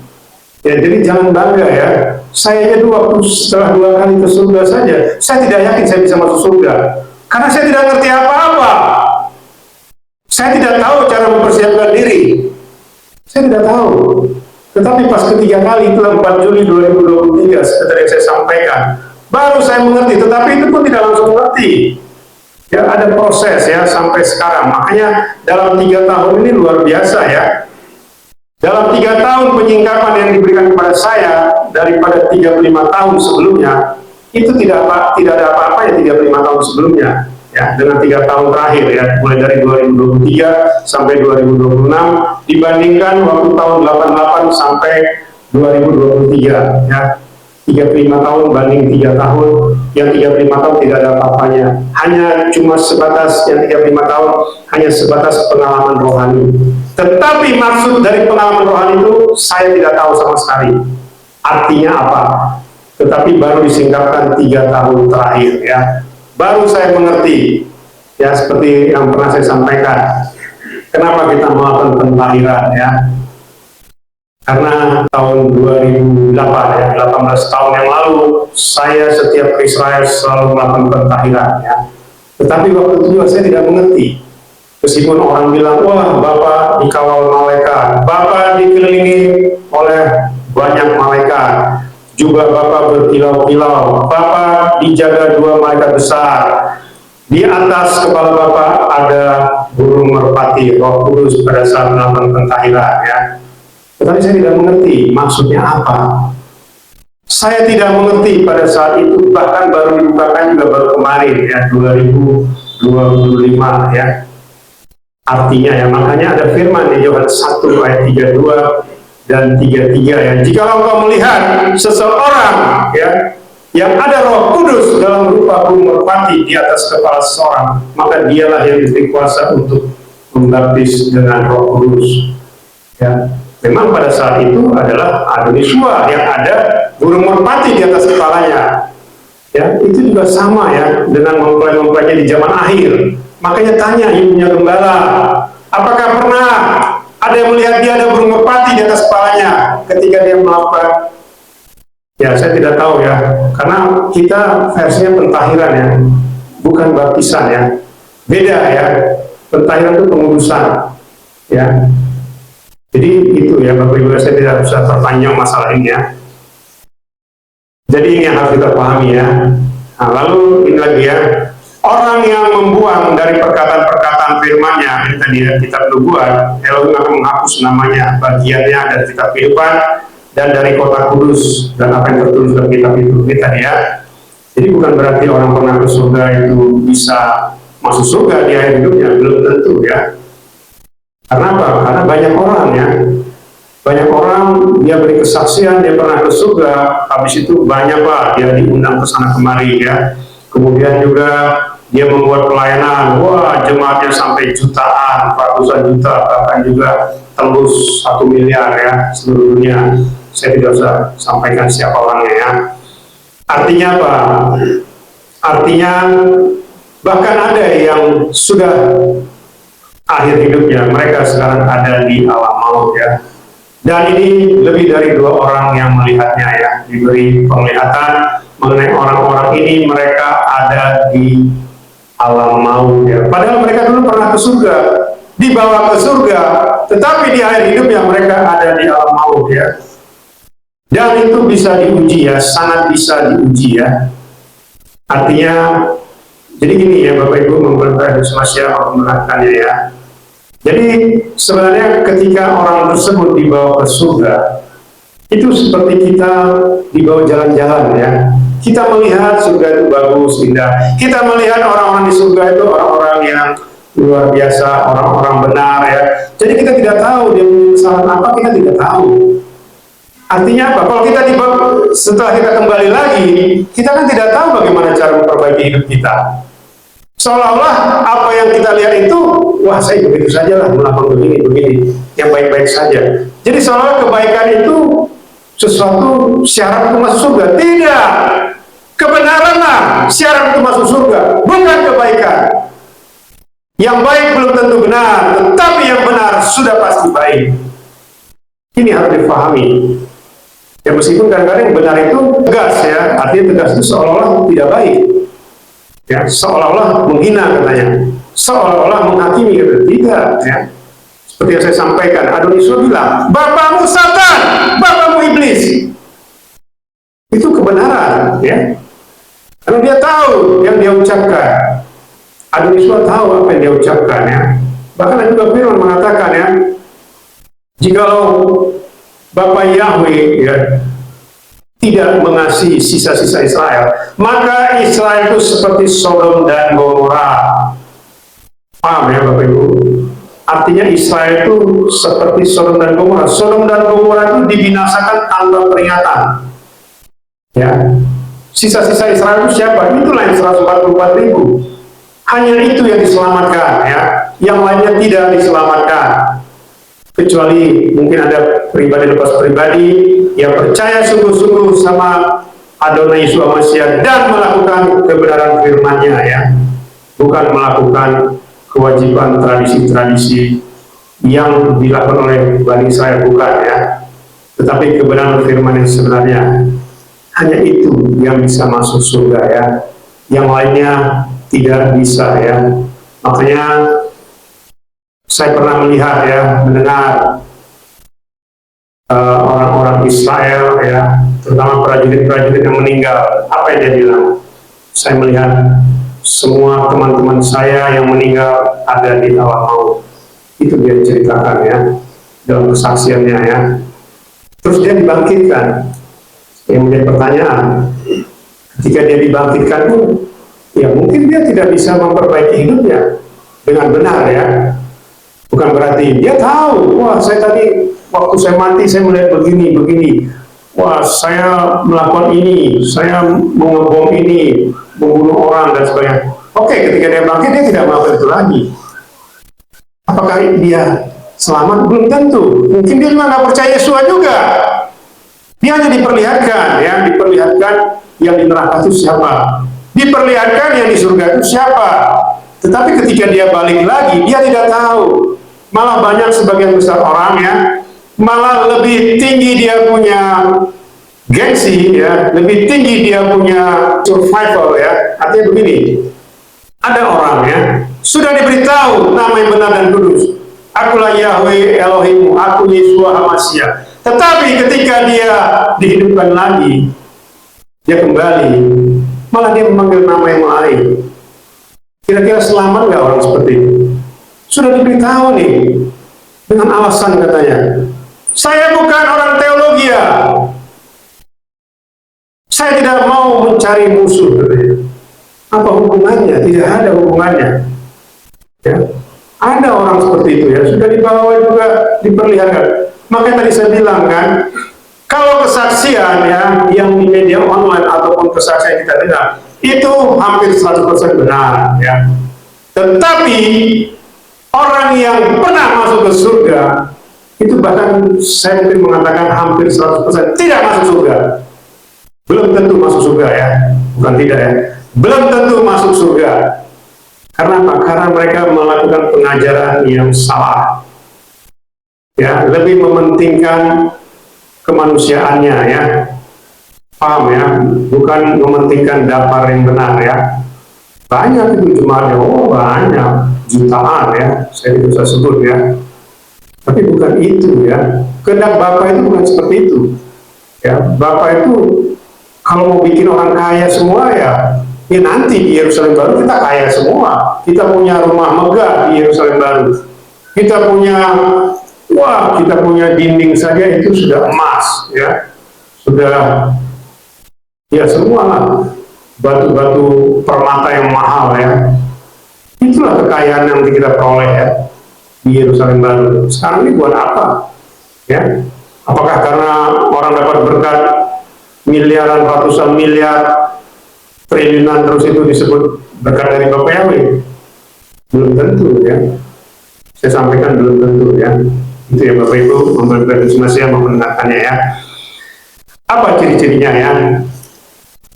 Ya, jadi jangan bangga ya. Saya aja waktu setelah 2 kali ke surga saja, saya tidak yakin saya bisa masuk surga. Karena saya tidak ngerti apa-apa. Saya tidak tahu cara mempersiapkan diri. Saya tidak tahu. Tetapi pas ketiga kali, itu 4 Juli 2023, seperti yang saya sampaikan, baru saya mengerti. Tetapi itu pun tidak langsung mengerti. Ya, ada proses ya sampai sekarang. Makanya dalam 3 tahun ini luar biasa ya. Dalam 3 tahun penyingkapan yang diberikan kepada saya daripada 35 tahun sebelumnya, itu tidak ada apa-apa ya 35 tahun sebelumnya ya, dengan 3 tahun terakhir ya, mulai dari 2023 sampai 2026 dibandingkan waktu tahun 88 sampai 2023 ya. 35 tahun banding 3 tahun, yang 35 tahun tidak ada apa-apanya, hanya cuma sebatas, yang 35 tahun hanya sebatas pengalaman rohani. Tetapi maksud dari pengalaman rohani itu saya tidak tahu sama sekali artinya apa. Tetapi baru disingkapkan 3 tahun terakhir ya, baru saya mengerti ya, seperti yang pernah saya sampaikan kenapa kita melakukan pentahiran ya. Karena tahun 2008 ya, 18 tahun yang lalu saya setiap ke Israel selalu melakukan pentahiran ya. Tetapi waktu itu juga saya tidak mengerti. Meskipun orang bilang, wah Bapak dikawal malaikat, Bapak dikelilingi oleh banyak malaikat, juga Bapak berkilau-kilau, Bapak dijaga 2 malaikat besar, di atas kepala Bapak ada burung merpati, Roh Kudus pada saat melakukan pentahiran ya. Tetapi saya tidak mengerti maksudnya apa. Saya tidak mengerti pada saat itu, bahkan baru dibukakan juga baru kemarin ya, 2025 ya. Artinya ya, makanya ada firman di Yohanes 1 ayat 32 dan 33 ya. Jika engkau melihat seseorang ya yang ada Roh Kudus dalam rupa burung merpati di atas kepala seseorang, maka dialah yang diberi kuasa untuk membaptis dengan Roh Kudus ya. Memang pada saat itu adalah Adonisua yang ada burung merpati di atas kepalanya. Ya, itu juga sama ya dengan mempelai-mempelainya di zaman akhir. Makanya tanya ibunya gembala, apakah pernah ada yang melihat dia ada burung merpati di atas kepalanya ketika dia melakukan? Ya, saya tidak tahu ya, karena kita versinya pentahiran ya, bukan baptisan ya. Beda ya, pentahiran itu pengudusan ya. Jadi itu ya Bapak Ibu, saya tidak usah terpanjang masalah ini ya. Jadi ini yang harus kita pahami ya. Nah, lalu ini lagi ya, Orang yang membuang dari perkataan-perkataan firman-Nya, ini tadi ya, kitab nubuat, Elohim akan menghapus namanya, bagiannya dari kitab kehidupan dan dari kota kudus dan apa yang tertulis dalam kitab itu. Ini tadi ya. Jadi bukan berarti orang pernah ke surga itu bisa masuk surga di akhir hidupnya, belum tentu ya. Karena apa? Karena banyak orang ya. Banyak orang dia beri kesaksian dia pernah ke surga, habis itu banyak Pak dia diundang ke sana kemari ya. Kemudian juga dia membuat pelayanan, wah jemaatnya sampai jutaan, ratusan juta, bahkan juga tembus 1 miliar ya seluruh dunia. Saya tidak usah sampaikan siapa orangnya ya. Artinya apa? Artinya bahkan ada yang sudah akhir hidupnya, mereka sekarang ada di alam maut ya. Dan ini lebih dari 2 orang yang melihatnya ya, diberi penglihatan mengenai orang-orang ini, mereka ada di alam maut ya. Padahal mereka dulu pernah ke surga, dibawa ke surga, tetapi di akhir hidupnya mereka ada di alam maut ya. Dan itu bisa diuji ya, sangat bisa diuji ya. Artinya, jadi gini ya Bapak Ibu memperhatikan ya. Jadi sebenarnya ketika orang tersebut dibawa ke surga, itu seperti kita dibawa jalan-jalan ya. Kita melihat surga itu bagus, indah. Kita melihat orang-orang di surga itu orang-orang yang luar biasa, orang-orang benar ya. Jadi kita tidak tahu dia punya kesalahan apa, kita tidak tahu. Artinya apa? Kalau kita setelah kita kembali lagi, kita kan tidak tahu bagaimana cara memperbaiki hidup kita. Seolah-olah apa yang kita lihat itu, wah saya begitu saja lah melakukan begini, yang baik-baik saja. Jadi seolah kebaikan itu sesuatu syarat untuk masuk surga. Tidak. Kebenaranlah syarat untuk masuk surga, bukan kebaikan. Yang baik belum tentu benar, tetapi yang benar sudah pasti baik. Ini harus dipahami. Ya meskipun kadang-kadang yang benar itu tegas ya, artinya tegas itu seolah-olah tidak baik. Ya, seolah-olah menghina katanya, seolah-olah menghakimi gitu. Tidak ya. Seperti yang saya sampaikan, Adoniswa bilang, bapakmu Satan, bapakmu iblis. Itu kebenaran ya. Karena dia tahu yang dia ucapkan. Adoniswa tahu apa yang dia ucapkan ya. Bahkan juga Firman mengatakan ya, jikalau Bapak Yahweh ya tidak mengasihi sisa-sisa Israel, maka Israel itu seperti Sodom dan Gomora. Paham ya Bapak Ibu? Artinya Israel itu seperti Sodom dan Gomora. Sodom dan Gomora itu dibinasakan tanpa peringatan. Ya, sisa-sisa Israel itu siapa? Itulah yang 144.000. Hanya itu yang diselamatkan ya. Yang lainnya tidak diselamatkan. Kecuali mungkin ada pribadi lepas pribadi yang percaya sungguh-sungguh sama Adonai Yeshua Mashiach dan melakukan kebenaran firman-Nya ya, bukan melakukan kewajiban tradisi-tradisi yang dilakukan oleh Bani Israel, bukan ya, tetapi kebenaran firman yang sebenarnya. Hanya itu yang bisa masuk surga ya, yang lainnya tidak bisa ya. Makanya saya pernah melihat ya, mendengar orang-orang Israel ya, terutama prajurit-prajurit yang meninggal. Apa yang dia bilang? Saya melihat semua teman-teman saya yang meninggal ada di alam maut. Itu dia ceritakan ya, dalam kesaksiannya ya. Terus dia dibangkitkan. Yang menjadi pertanyaan, ketika dia dibangkitkan pun, ya mungkin dia tidak bisa memperbaiki hidupnya dengan benar ya. Bukan berarti dia tahu, wah saya tadi waktu saya mati saya melihat begini. Wah saya melakukan ini, saya mengebom ini, membunuh orang dan sebagainya. Oke, ketika dia bangkit dia tidak melakukan itu lagi. Apakah dia selamat? Belum tentu. Mungkin dia juga nggak percaya Yesus juga. Dia hanya diperlihatkan, ya, diperlihatkan yang di neraka itu siapa, diperlihatkan yang di surga itu siapa. Tetapi ketika dia balik lagi, dia tidak tahu. Malah banyak sebagian besar orang ya, malah lebih tinggi dia punya gengsi ya, lebih tinggi dia punya survival ya. Artinya begini, ada orang ya, sudah diberitahu nama yang benar dan kudus, akulah Yahweh Elohimmu, aku Yeshua HaMashiach. Tetapi ketika dia dihidupkan lagi, dia kembali, malah dia memanggil nama yang lain. Kira-kira selamat nggak orang seperti itu? Sudah diberitahu nih, dengan alasan katanya, saya bukan orang teologi ya, saya tidak mau mencari musuh katanya. Apa hubungannya? Tidak ada hubungannya. Ya. Ada orang seperti itu ya, sudah dibawa juga diperlihatkan. Makanya tadi saya bilang kan, kalau kesaksian ya yang di media online ataupun kesaksian kita dengar itu hampir 100% benar ya. Tetapi orang yang pernah masuk ke surga itu bahkan saya mungkin mengatakan hampir 100% tidak masuk surga. Belum tentu masuk surga ya, bukan tidak ya. Belum tentu masuk surga. Karena apa? Karena mereka melakukan pengajaran yang salah. Ya, lebih mementingkan kemanusiaannya ya. Paham ya? Bukan mementingkan daftar yang benar ya. Banyak itu jemaatnya, oh banyak, jutaan ya, saya tidak bisa sebut ya. Tapi bukan itu ya. Kehendak Bapak itu bukan seperti itu. Ya, Bapak itu kalau mau bikin orang kaya semua ya nanti di Yerusalem Baru kita kaya semua. Kita punya rumah megah di Yerusalem Baru. Kita punya dinding saja itu sudah emas ya. Sudah ya semua lah. Batu-batu permata yang mahal ya. Itulah kekayaan yang kita peroleh ya di Yerusalem Baru. Sekarang ini buat apa? Ya, apakah karena orang dapat berkat miliaran, ratusan miliar, triliunan terus itu disebut berkat dari Bapak Yahweh? Belum tentu ya. Saya sampaikan belum tentu ya. Itu ya Bapak Ibu, memberikan informasi yang membenarkannya ya. Apa ciri-cirinya ya?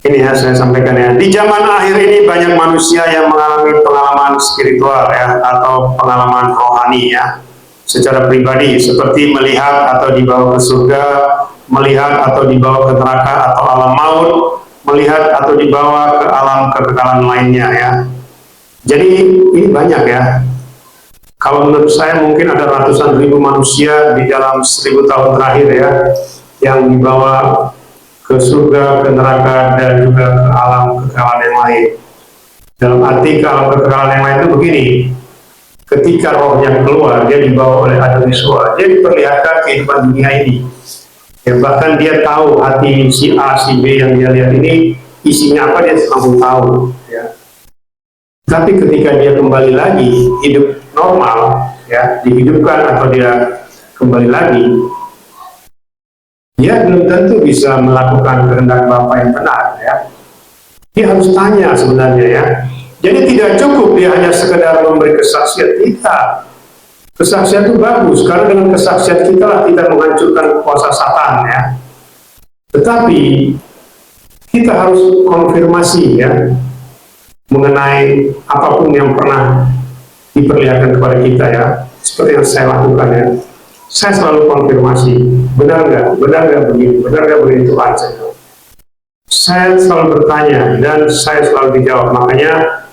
Ini ya saya sampaikan ya. Di zaman akhir ini banyak manusia yang mengalami pengalaman spiritual ya, atau pengalaman rohani ya, secara pribadi, seperti melihat atau dibawa ke surga, melihat atau dibawa ke neraka atau alam maut, melihat atau dibawa ke alam kekekalan lainnya ya. Jadi ini banyak ya. Kalau menurut saya mungkin ada ratusan ribu manusia di dalam 1000 tahun terakhir ya, yang dibawa ke surga, ke neraka, dan juga ke alam kekekalan yang lain. Dalam arti ke alam kekekalan yang lain itu begini, ketika rohnya keluar, dia dibawa oleh Adam Yesua, dia diperlihatkan kehidupan dunia ini. Ya, bahkan dia tahu hati si A, si B yang dia lihat ini isinya apa, dia langsung tahu. Ya. Tapi ketika dia kembali lagi hidup normal, ya, dihidupkan atau dia kembali lagi, dia belum tentu bisa melakukan kehendak Bapa yang benar ya. Dia harus tanya sebenarnya ya. Jadi tidak cukup dia hanya sekedar memberi kesaksian. Tidak. Kesaksian itu bagus, karena dengan kesaksian kita lah kita menghancurkan kuasa Satan ya. Tetapi kita harus konfirmasi ya mengenai apapun yang pernah diperlihatkan kepada kita ya. Seperti yang saya lakukan ya. Saya selalu konfirmasi, benar nggak begini, benar nggak begini Tuhan saya. Saya selalu bertanya dan saya selalu dijawab. Makanya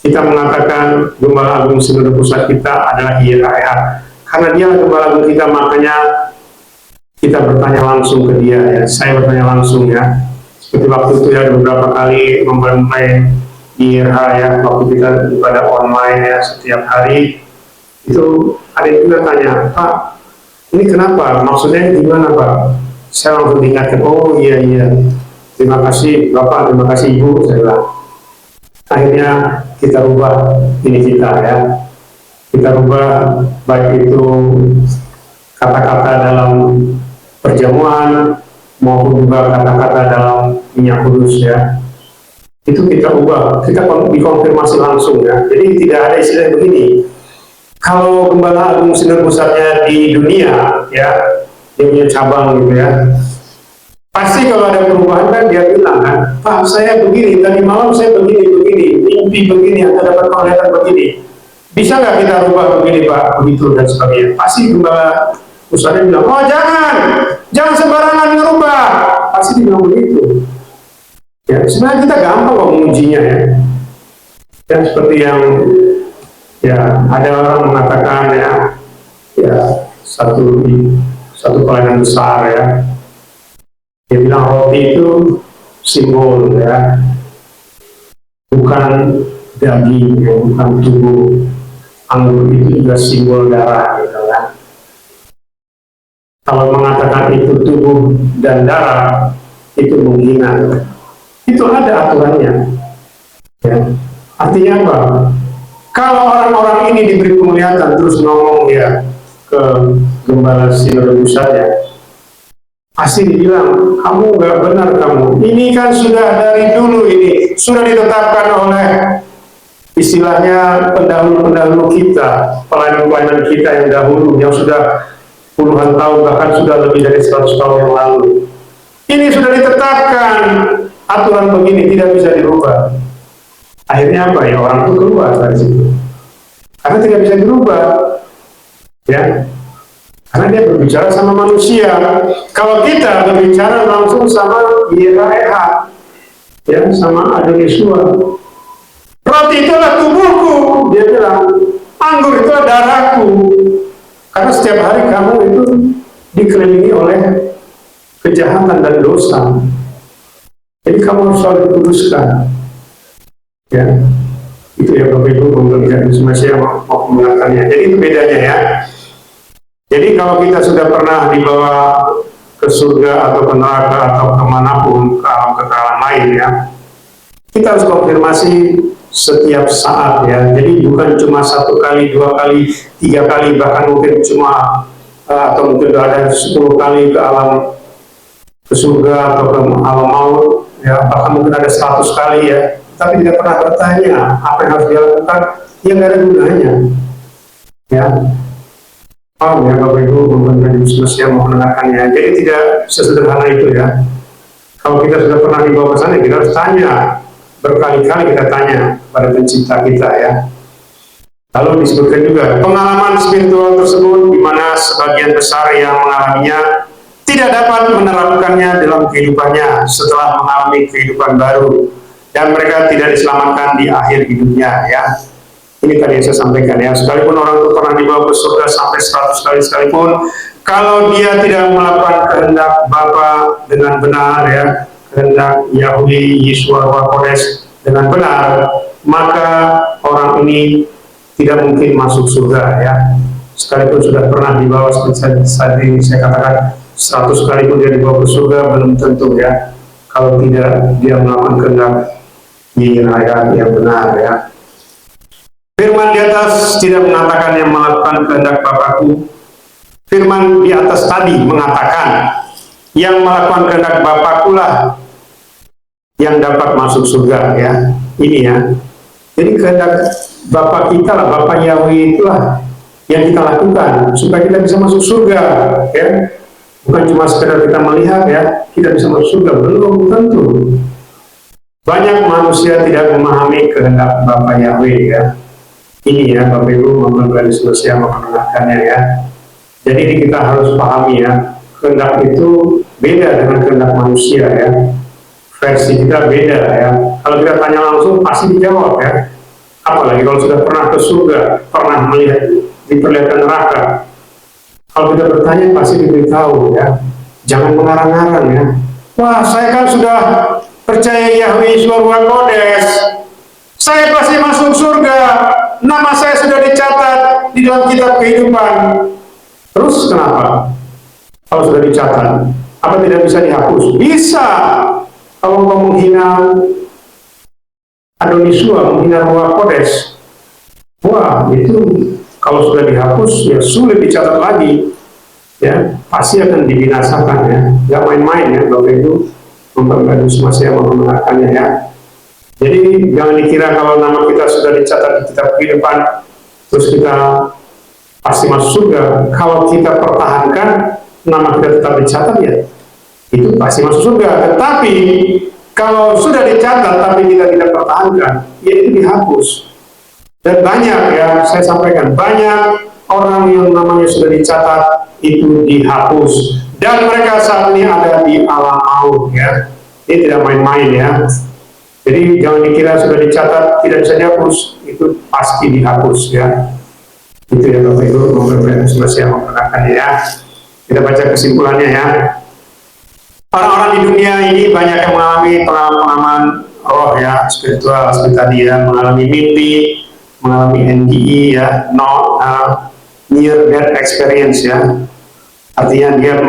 kita mengatakan Gembala Agung Sinode Pusat kita adalah IRAH. Karena dia Gembala Agung kita, makanya kita bertanya langsung ke dia ya. Saya bertanya langsung ya. Seperti waktu itu ya beberapa kali membantai IRH ya, waktu kita ibadah online ya setiap hari itu ada yang juga tanya, Pak, ini kenapa? Maksudnya gimana Pak? Saya langsung diingatkan, oh iya, terima kasih Bapak, terima kasih Ibu, saya bilang. Akhirnya kita rubah ini kita ya. Kita rubah baik itu kata-kata dalam perjamuan maupun juga kata-kata dalam minyak kudus ya. Itu kita ubah, kita dikonfirmasi langsung ya. Jadi tidak ada istilah begini. Kalau Gembala Agung Sinode Pusatnya di dunia ya, dia punya cabang gitu ya, pasti kalau ada perubahan kan dia bilang kan, Pak saya begini, tadi malam saya begini, mimpi begini, atau dapat penglihatan begini, bisa nggak kita rubah begini Pak, begitu dan sebagainya. Pasti Gembala Pusatnya bilang, oh jangan sembarangan ngerubah, pasti dia bilang begitu. Ya sebenarnya kita gampang kok mengujinya ya. Dan seperti yang ya ada orang mengatakan ya satu pelayanan besar ya, dia bilang roti itu simbol ya, bukan daging, ya, bukan tubuh. Anggur itu juga simbol darah, gitu kan. Kalau mengatakan itu tubuh dan darah, itu menghina. Itu ada aturannya. Ya. Artinya apa? Kalau orang-orang ini diberi penglihatan terus ngomong ya ke gembala sinode saja, pasti dibilang kamu nggak benar kamu. Ini kan sudah dari dulu ini sudah ditetapkan oleh istilahnya pendahulu-pendahulu kita, pelayan-pelayan kita yang dahulu yang sudah puluhan tahun bahkan sudah lebih dari 100 tahun yang lalu. Ini sudah ditetapkan aturan begini tidak bisa dirubah. Akhirnya apa ya, orang itu keluar dari situ karena tidak bisa dirubah, ya, karena dia berbicara sama manusia. Kalau kita berbicara langsung sama YHWH, ya, sama Adonisua. Roti itulah tubuhku, dia bilang. Anggur itu darahku. Karena setiap hari kamu itu dikelilingi oleh kejahatan dan dosa. Jadi kamu harus selalu dikuduskan. Ya, itu ya Bapak Ibu pembelajaran semasa yang mau mengatakannya. Jadi itu bedanya ya. Jadi kalau kita sudah pernah dibawa ke surga atau ke neraka atau kemanapun, ke alam kekekalan lain ya, kita harus konfirmasi setiap saat ya. Jadi bukan cuma 1 kali, 2 kali, 3 kali, bahkan mungkin cuma atau mungkin ada 10 kali ke alam, ke surga atau ke alam maut ya, bahkan mungkin ada 100 kali ya, tapi tidak pernah bertanya apa yang harus dia lakukan, yang nggak ada gunanya ya. Paham ya Bapak Ibu pembelajaran yang mau mendengarkannya. Jadi tidak sesederhana itu ya. Kalau kita sudah pernah dibawa ke sana, kita harus tanya, berkali-kali kita tanya pada pencipta kita ya. Lalu disebutkan juga pengalaman spiritual tersebut di mana sebagian besar yang mengalaminya tidak dapat menerapkannya dalam kehidupannya setelah mengalami kehidupan baru, dan mereka tidak diselamatkan di akhir hidupnya ya. Ini tadi yang saya sampaikan ya, sekalipun orang itu pernah dibawa ke surga sampai 100 kali sekalipun, kalau dia tidak melakukan kehendak Bapa dengan benar ya, kehendak Yahweh Yeshua Kodes dengan benar, maka orang ini tidak mungkin masuk surga ya. Sekalipun sudah pernah dibawa seperti tadi saya katakan 100 kali pun dia dibawa ke surga, belum tentu ya, kalau tidak dia melakukan kehendak yang benar ya. Firman di atas tidak mengatakan yang melakukan kehendak Bapakku. Firman di atas tadi mengatakan yang melakukan kehendak Bapakku lah yang dapat masuk surga ya. Ini ya. Jadi kehendak Bapak kita lah, Bapak Yahweh itulah yang kita lakukan supaya kita bisa masuk surga ya. Bukan cuma sekedar kita melihat ya, kita bisa masuk surga, belum tentu. Banyak manusia tidak memahami kehendak Bapak Yahweh ya. Ini ya Bapak Ibu memperoleh sosial memperkenalkannya ya. Jadi kita harus pahami ya, kehendak itu beda dengan kehendak manusia ya. Versi kita beda ya. Kalau kita tanya langsung pasti dijawab ya. Apalagi kalau sudah pernah ke surga, pernah melihat diperlihatkan neraka. Kalau kita bertanya pasti diberitahu ya. Jangan mengarang-arang ya. Wah, saya kan sudah percaya Yahweh Yeshua Kodes, saya pasti masuk surga, nama saya sudah dicatat di dalam kitab kehidupan. Terus kenapa? Kalau sudah dicatat, apa tidak bisa dihapus? Bisa. Kalau mau menghina Adonisua, menghina Ruach Kodes, wah itu kalau sudah dihapus ya sulit dicatat lagi ya, pasti akan dibinasakan ya. Gak main-main ya Bapak Ibu memperbaiki semua yang membenarkannya ya. Jadi jangan dikira kalau nama kita sudah dicatat di kitab kehidupan terus kita pasti masuk surga. Kalau kita pertahankan nama kita tetap dicatat ya, itu pasti masuk surga. Tetapi kalau sudah dicatat tapi kita tidak pertahankan, ya itu dihapus. Dan banyak ya, saya sampaikan, banyak orang yang namanya sudah dicatat itu dihapus. Dan mereka saat ini ada di alam maut ya. Ini tidak main-main ya. Jadi jangan dikira sudah dicatat tidak bisa dihapus, itu pasti dihapus ya. Itu ya Bapak Ibu, memperbaiki yang memperkenalkannya ya. Kita baca kesimpulannya ya. Orang-orang di dunia ini banyak yang mengalami pengalaman roh ya, spiritual seperti tadi ya, mengalami mimpi, mengalami NDE ya, near death experience ya. Artinya dia,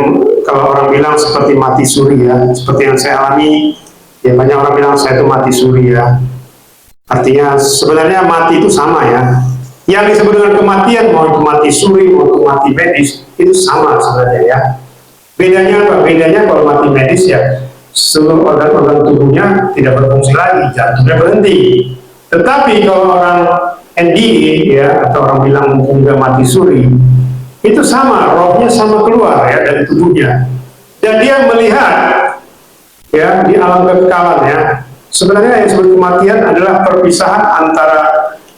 kalau orang bilang seperti mati suri ya, seperti yang saya alami ya, banyak orang bilang saya itu mati suri ya. Artinya sebenarnya mati itu sama ya. Yang disebut dengan kematian, mau itu mati suri, mau itu mati medis, itu sama sebenarnya ya. Bedanya apa? Bedanya kalau mati medis ya, seluruh organ-organ tubuhnya tidak berfungsi lagi, jantungnya berhenti. Tetapi kalau orang NDE ya, atau orang bilang mungkin juga mati suri, itu sama, rohnya sama keluar ya dari tubuhnya. Dan dia melihat ya di alam kekekalan ya. Sebenarnya yang disebut kematian adalah perpisahan antara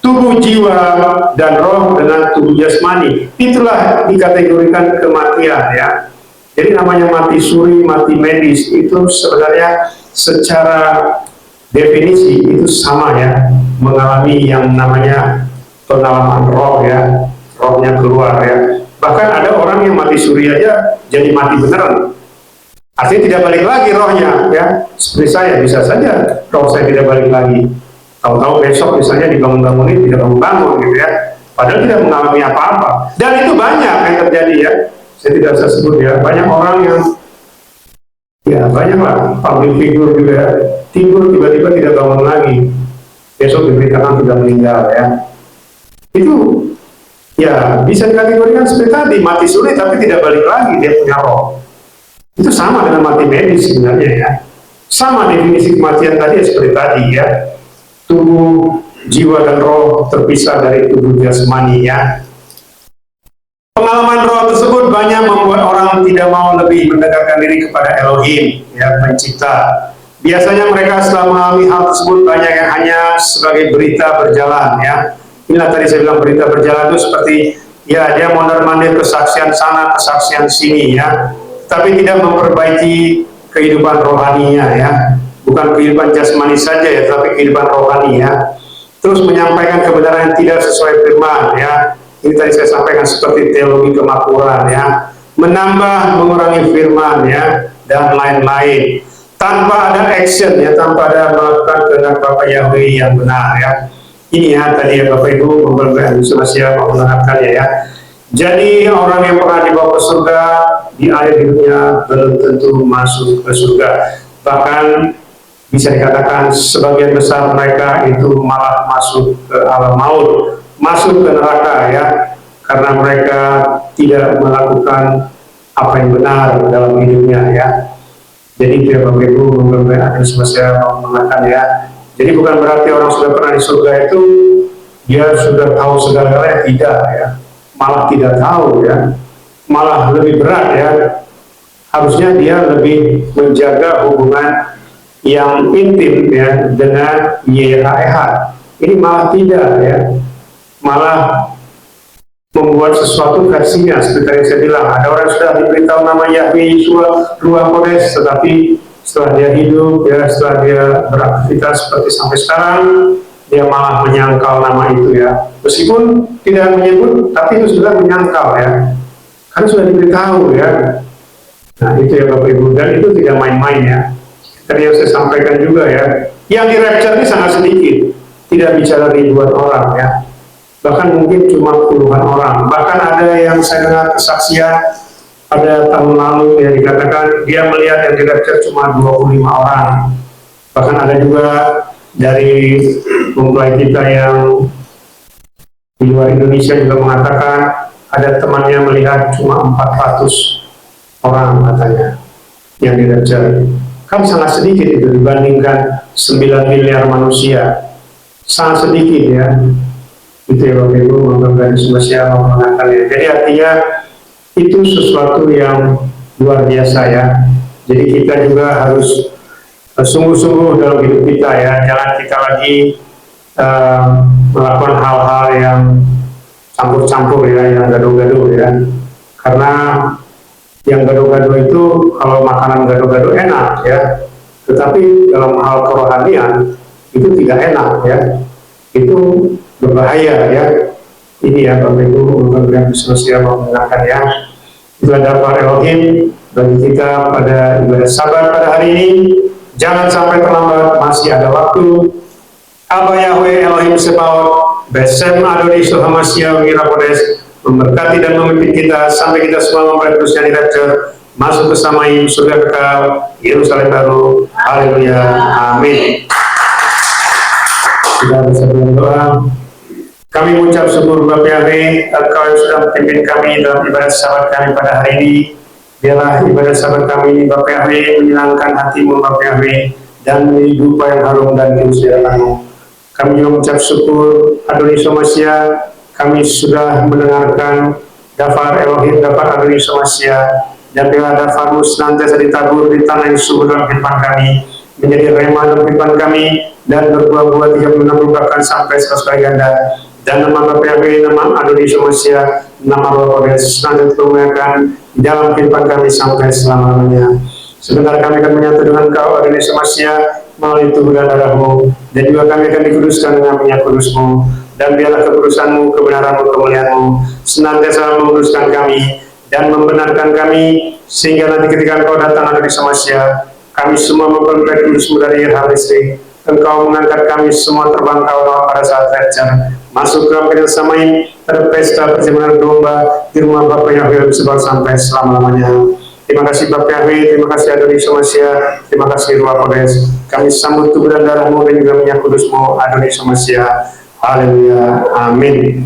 tubuh jiwa dan roh dengan tubuh jasmani. Itulah dikategorikan kematian ya. Jadi namanya mati suri, mati medis itu sebenarnya secara definisi itu sama ya, mengalami yang namanya pengalaman roh ya, rohnya keluar ya. Bahkan ada orang yang mati suri aja jadi mati beneran. Artinya tidak balik lagi rohnya ya. Seperti saya, bisa saja roh saya tidak balik lagi. Tahu-tahu besok misalnya dibangun-bangunin tidak bangun gitu ya. Padahal tidak mengalami apa-apa. Dan itu banyak yang terjadi ya. Saya tidak bisa sebut ya. Banyak orang yang ya banyak lah public figure juga tidur tiba-tiba tidak bangun lagi. Besok diberitakan sudah meninggal ya. Itu ya bisa dikategorikan seperti tadi, mati suri tapi tidak balik lagi dia punya roh. Itu sama dengan mati medis sebenarnya ya. Sama definisi kematian tadi seperti tadi ya. Tubuh, jiwa dan roh terpisah dari tubuh jasmani ya. Pengalaman roh tersebut banyak membuat orang tidak mau lebih mendekatkan diri kepada Elohim ya, pencipta. Biasanya mereka setelah mengalami hal tersebut banyak yang hanya sebagai berita berjalan ya. Inilah tadi saya bilang berita berjalan itu seperti ya dia mondar-mandir kesaksian sana kesaksian sini ya. Tapi tidak memperbaiki kehidupan rohaninya ya, bukan kehidupan jasmani saja ya, tapi kehidupan rohani ya. Terus menyampaikan kebenaran yang tidak sesuai firman ya. Ini tadi saya sampaikan seperti teologi kemakmuran ya, menambah mengurangi firman ya, dan lain-lain. Tanpa ada action ya, tanpa ada melakukan kehendak Bapa Yahweh yang benar ya. Ini ya tadi ya Bapak Ibu, memperbaiki manusia mau mendengarkannya ya. Jadi orang yang pernah dibawa ke surga di akhir hidupnya belum tentu masuk ke surga. Bahkan bisa dikatakan sebagian besar mereka itu malah masuk ke alam maut, masuk ke neraka ya, karena mereka tidak melakukan apa yang benar dalam hidupnya ya. Jadi dia Bapak Ibu ada saya mau mengatakan ya. Jadi bukan berarti orang sudah pernah di surga itu dia sudah tahu segala-galanya, tidak ya. Malah tidak tahu ya, malah lebih berat ya. Harusnya dia lebih menjaga hubungan yang intim ya dengan YHWH. Ini malah tidak ya, malah membuat sesuatu versinya seperti yang saya bilang. Ada orang sudah diberitahu nama Yahweh Yeshua Ruach Kodes, tetapi setelah dia hidup ya, setelah dia beraktivitas seperti sampai sekarang, dia malah menyangkal nama itu ya. Meskipun tidak menyebut, tapi itu sudah menyangkal ya. Karena sudah diberitahu ya. Nah itu ya Bapak Ibu, dan itu tidak main-main ya. Tadi yang saya sampaikan juga ya. Yang di rapture ini sangat sedikit, tidak bicara ribuan orang ya. Bahkan mungkin cuma puluhan orang. Bahkan ada yang saya dengar kesaksian pada tahun lalu yang dikatakan dia melihat yang di rapture cuma 25 orang. Bahkan ada juga dari mempelai kita yang di luar Indonesia juga mengatakan ada temannya melihat cuma 400 orang katanya yang di rapture. Kan sangat sedikit itu dibandingkan 9 miliar manusia. Sangat sedikit ya. Itu ya Bapak Ibu, memperbaiki semasa mengatakannya. Jadi artinya itu sesuatu yang luar biasa ya. Jadi kita juga harus sungguh-sungguh dalam hidup kita ya. Jangan kita lagi melakukan hal-hal yang campur-campur ya, yang gaduh-gaduh ya. Karena yang gaduh-gaduh itu kalau makanan gaduh-gaduh enak ya, tetapi dalam hal kerohanian itu tidak enak ya, itu berbahaya ya. Ini ya Bapak Ibu, yang selesai mendengarkan ya. Itu adalah Elohim bagi kita pada ibadah Sabat pada hari ini. Jangan sampai terlambat, masih ada waktu. Aba Yahweh Elohim Sebaot, Besem Adoni Sohamasya Wirapodes, memberkati dan memimpin kita sampai kita semua memperoleh terus yang rapture, masuk bersama surga kekal, Yerusalem baru. Haleluya. Amin. Kita bisa berdoa. Kami mengucap syukur Bapak Yahweh, Engkau yang sudah memimpin kami dalam ibadah sabat kami pada hari ini. Biarlah ibadah sabat kami ini Bapak Yahweh menyenangkan hatimu Bapak Yahweh dan menjadi dupa yang harum dan diusiakanmu. Kami juga mengucap syukur Adoni Somasya, kami sudah mendengarkan Dafar Elohim, Dafar Adoni Somasya, dan biarlah Dafarmu senantiasa ditabur di tanah yang subur dalam kehidupan kami, menjadi rema dalam kehidupan kami, dan berbuah-buah 36 bahkan sampai 100 kali ganda. Dan nama Bapak Yahweh, nama Adoni Somasya, nama Roh Kudus senantiasa dimuliakan dalam kehidupan kami sampai selama-lamanya. Sebentar kami akan menyatu dengan Kau Adoni Somasya melalui tubuh dan darahmu, dan juga kami akan dikuduskan dengan minyak kudusmu. Dan biarlah kekudusanmu, kebenaranmu, kemuliaanmu senantiasa menguduskan kami dan membenarkan kami, sehingga nanti ketika Engkau datang Adoni Somasya, kami semua memperoleh kudusmu dari hal listrik. Engkau mengangkat kami semua terbang kawal pada saat rapture, masuk ke dalam kerjasamain pada pesta perjamuan domba di rumah Bapak Yahweh sebab sampai selama-lamanya. Terima kasih Bapak Yahweh, terima kasih Adoni Somasya, terima kasih Ruach Kodes. Kami sambut tubuh dan darahmu dan juga minyak kudusmu Adoni Somasya. Haleluya. Amin.